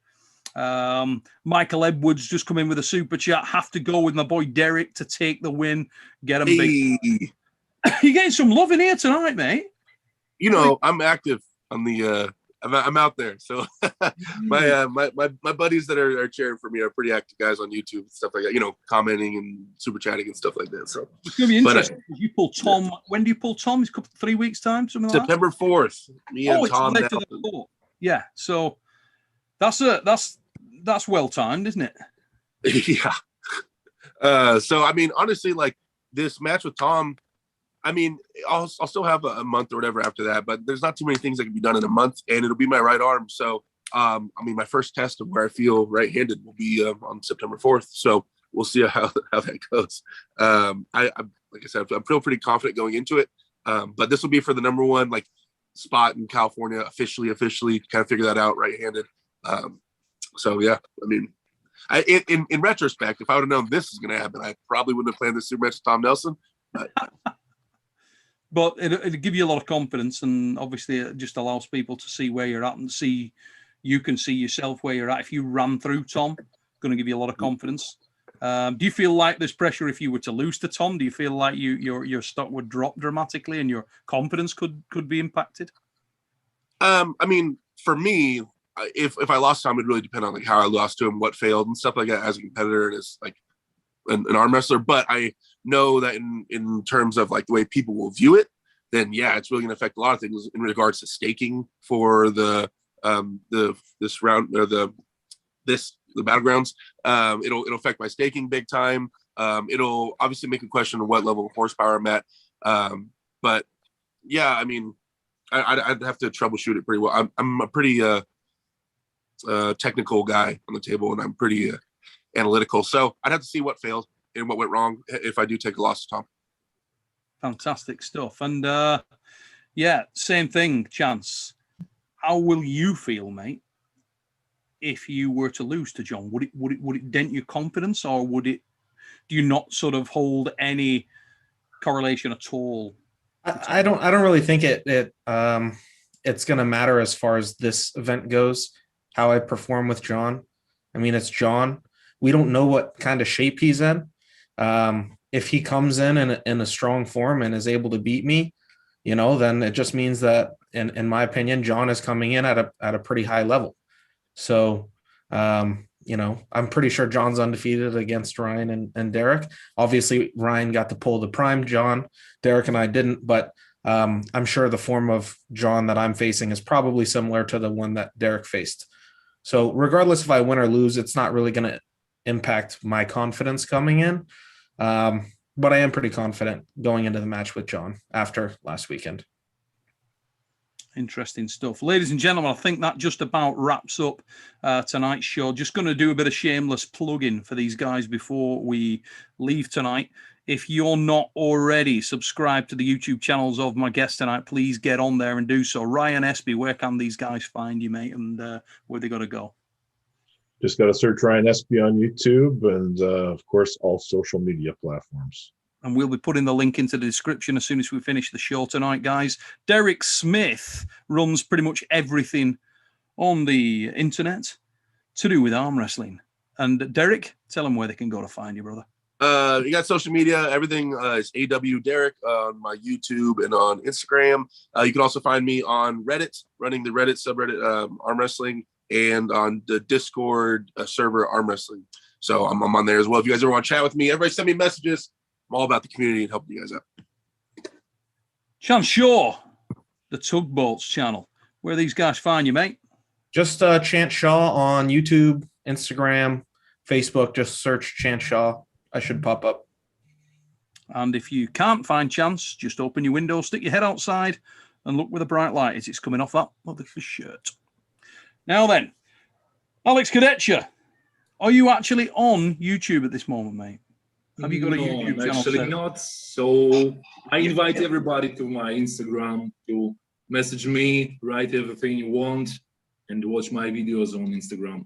Michael Edwards just come in with a super chat. Have to go with my boy Derek to take the win. Get him big. You're getting some love in here tonight, mate. You know, I'm active on the I'm out there. So my buddies that are cheering for me are pretty active guys on YouTube and stuff like that, you know, commenting and super chatting and stuff like that. So it's gonna be interesting. You pull Tom. When do you pull Tom? It's 3 weeks time, something like September 4th. Me and Tom. Yeah. So that's well timed, isn't it? Yeah. So I mean, honestly, like this match with Tom, I mean, I'll still have a month or whatever after that, but there's not too many things that can be done in a month, and it'll be my right arm. So, I mean, my first test of where I feel right-handed will be on September 4th. So we'll see how that goes. I like I said, I feel pretty confident going into it. But this will be for the number one like spot in California officially kind of figure that out right-handed. So yeah, I mean, in retrospect, if I would have known this is going to happen, I probably wouldn't have planned this super match with Tom Nelson. But it'll give you a lot of confidence, and obviously it just allows people to see where you're at and see you can see yourself where you're at. If you ran through Tom, going to give you a lot of confidence. Do you feel like there's pressure if you were to lose to Tom? Do you feel like your stock would drop dramatically and your confidence could be impacted? I mean, for me, if I lost Tom, it really depend on like how I lost to him, what failed, and stuff like that as a competitor and as like an arm wrestler. But I know that in terms of like the way people will view it, then yeah, it's really going to affect a lot of things in regards to staking for this round or the battlegrounds. It'll affect my staking big time. It'll obviously make a question of what level of horsepower I'm at. But yeah, I mean, I'd have to troubleshoot it pretty well. I'm a pretty technical guy on the table, and I'm pretty analytical. So I'd have to see what failed and what went wrong if I do take a loss to Tom. Fantastic stuff. And yeah, same thing, Chance. How will you feel, mate, if you were to lose to John? Would it dent your confidence, or do you not sort of hold any correlation at all? I don't really think it's going to matter as far as this event goes, how I perform with John. I mean, it's John. We don't know what kind of shape he's in. If he comes in a strong form and is able to beat me, then it just means that, in my opinion, John is coming in at a pretty high level. So, I'm pretty sure John's undefeated against Ryan and Derek. Obviously, Ryan got to pull the prime John. Derek and I didn't, but I'm sure the form of John that I'm facing is probably similar to the one that Derek faced. So regardless if I win or lose, it's not really going to impact my confidence coming in. But I am pretty confident going into the match with John after last weekend. Interesting stuff. Ladies and gentlemen, I think that just about wraps up tonight's show. Just going to do a bit of shameless plugging for these guys before we leave tonight. If you're not already subscribed to the YouTube channels of my guests tonight, please get on there and do so. Ryan, Espy, where can these guys find you, mate, and where they got to go? Just got to search Ryan Espy on YouTube and, of course, all social media platforms. And we'll be putting the link into the description as soon as we finish the show tonight, guys. Derek Smith runs pretty much everything on the internet to do with arm wrestling. And Derek, tell them where they can go to find you, brother. You got social media. Everything is AW Derek on my YouTube and on Instagram. You can also find me on Reddit, running the Reddit subreddit arm wrestling, and on the Discord server arm wrestling. So I'm on there as well. If you guys ever want to chat with me, everybody send me messages. I'm all about the community and helping you guys out. Chanshaw, the Tugboats channel. Where these guys find you, mate? Just Chanshaw on YouTube, Instagram, Facebook. Just search Chanshaw. I should pop up. And if you can't find Chance, just open your window, stick your head outside, and look where the bright light is. It's coming off that motherfucking shirt. Now then, Alex Kadetcha, are you actually on YouTube at this moment, mate? Have you got a YouTube channel? Actually not. So I invite everybody to my Instagram to message me, write everything you want, and watch my videos on Instagram.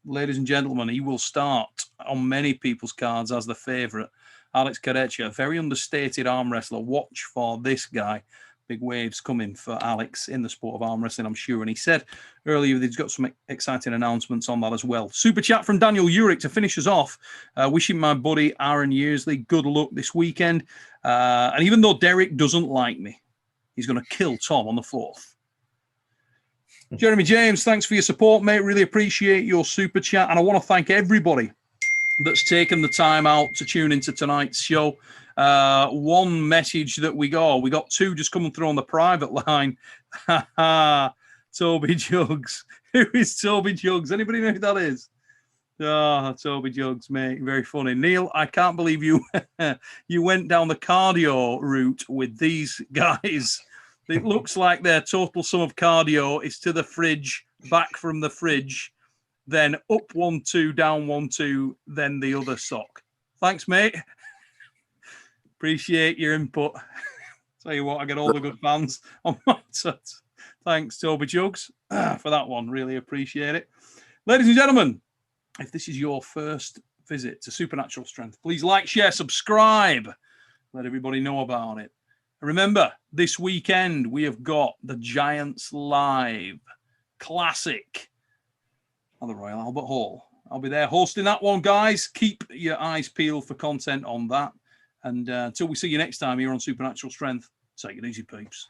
Ladies and gentlemen, he will start on many people's cards as the favourite. Alex Kadetcha, very understated arm wrestler. Watch for this guy. Big waves coming for Alex in the sport of arm wrestling, I'm sure. And he said earlier that he's got some exciting announcements on that as well. Super chat from Daniel Urick to finish us off. Wishing my buddy Aaron Yearsley good luck this weekend. And even though Derek doesn't like me, he's going to kill Tom on the 4th. Jeremy James, thanks for your support, mate. Really appreciate your super chat. And I want to thank everybody that's taken the time out to tune into tonight's show. One message that we got 2 just coming through on the private line. Toby Jugs. Who is Toby Jugs? Anybody know who that is? Toby Jugs, mate. Very funny. Neil, I can't believe you you went down the cardio route with these guys. It looks like their total sum of cardio is to the fridge, back from the fridge, then up 1, 2, down 1, 2, then the other sock. Thanks, mate. Appreciate your input. Tell you what, I get all the good fans on my set. Thanks, Toby Jugs, for that one. Really appreciate it. Ladies and gentlemen, if this is your first visit to Supernatural Strength, please like, share, subscribe. Let everybody know about it. And remember, this weekend we have got the Giants Live Classic at the Royal Albert Hall. I'll be there hosting that one, guys. Keep your eyes peeled for content on that. And until we see you next time here on Supernatural Strength, take it easy, peeps.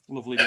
Lovely day.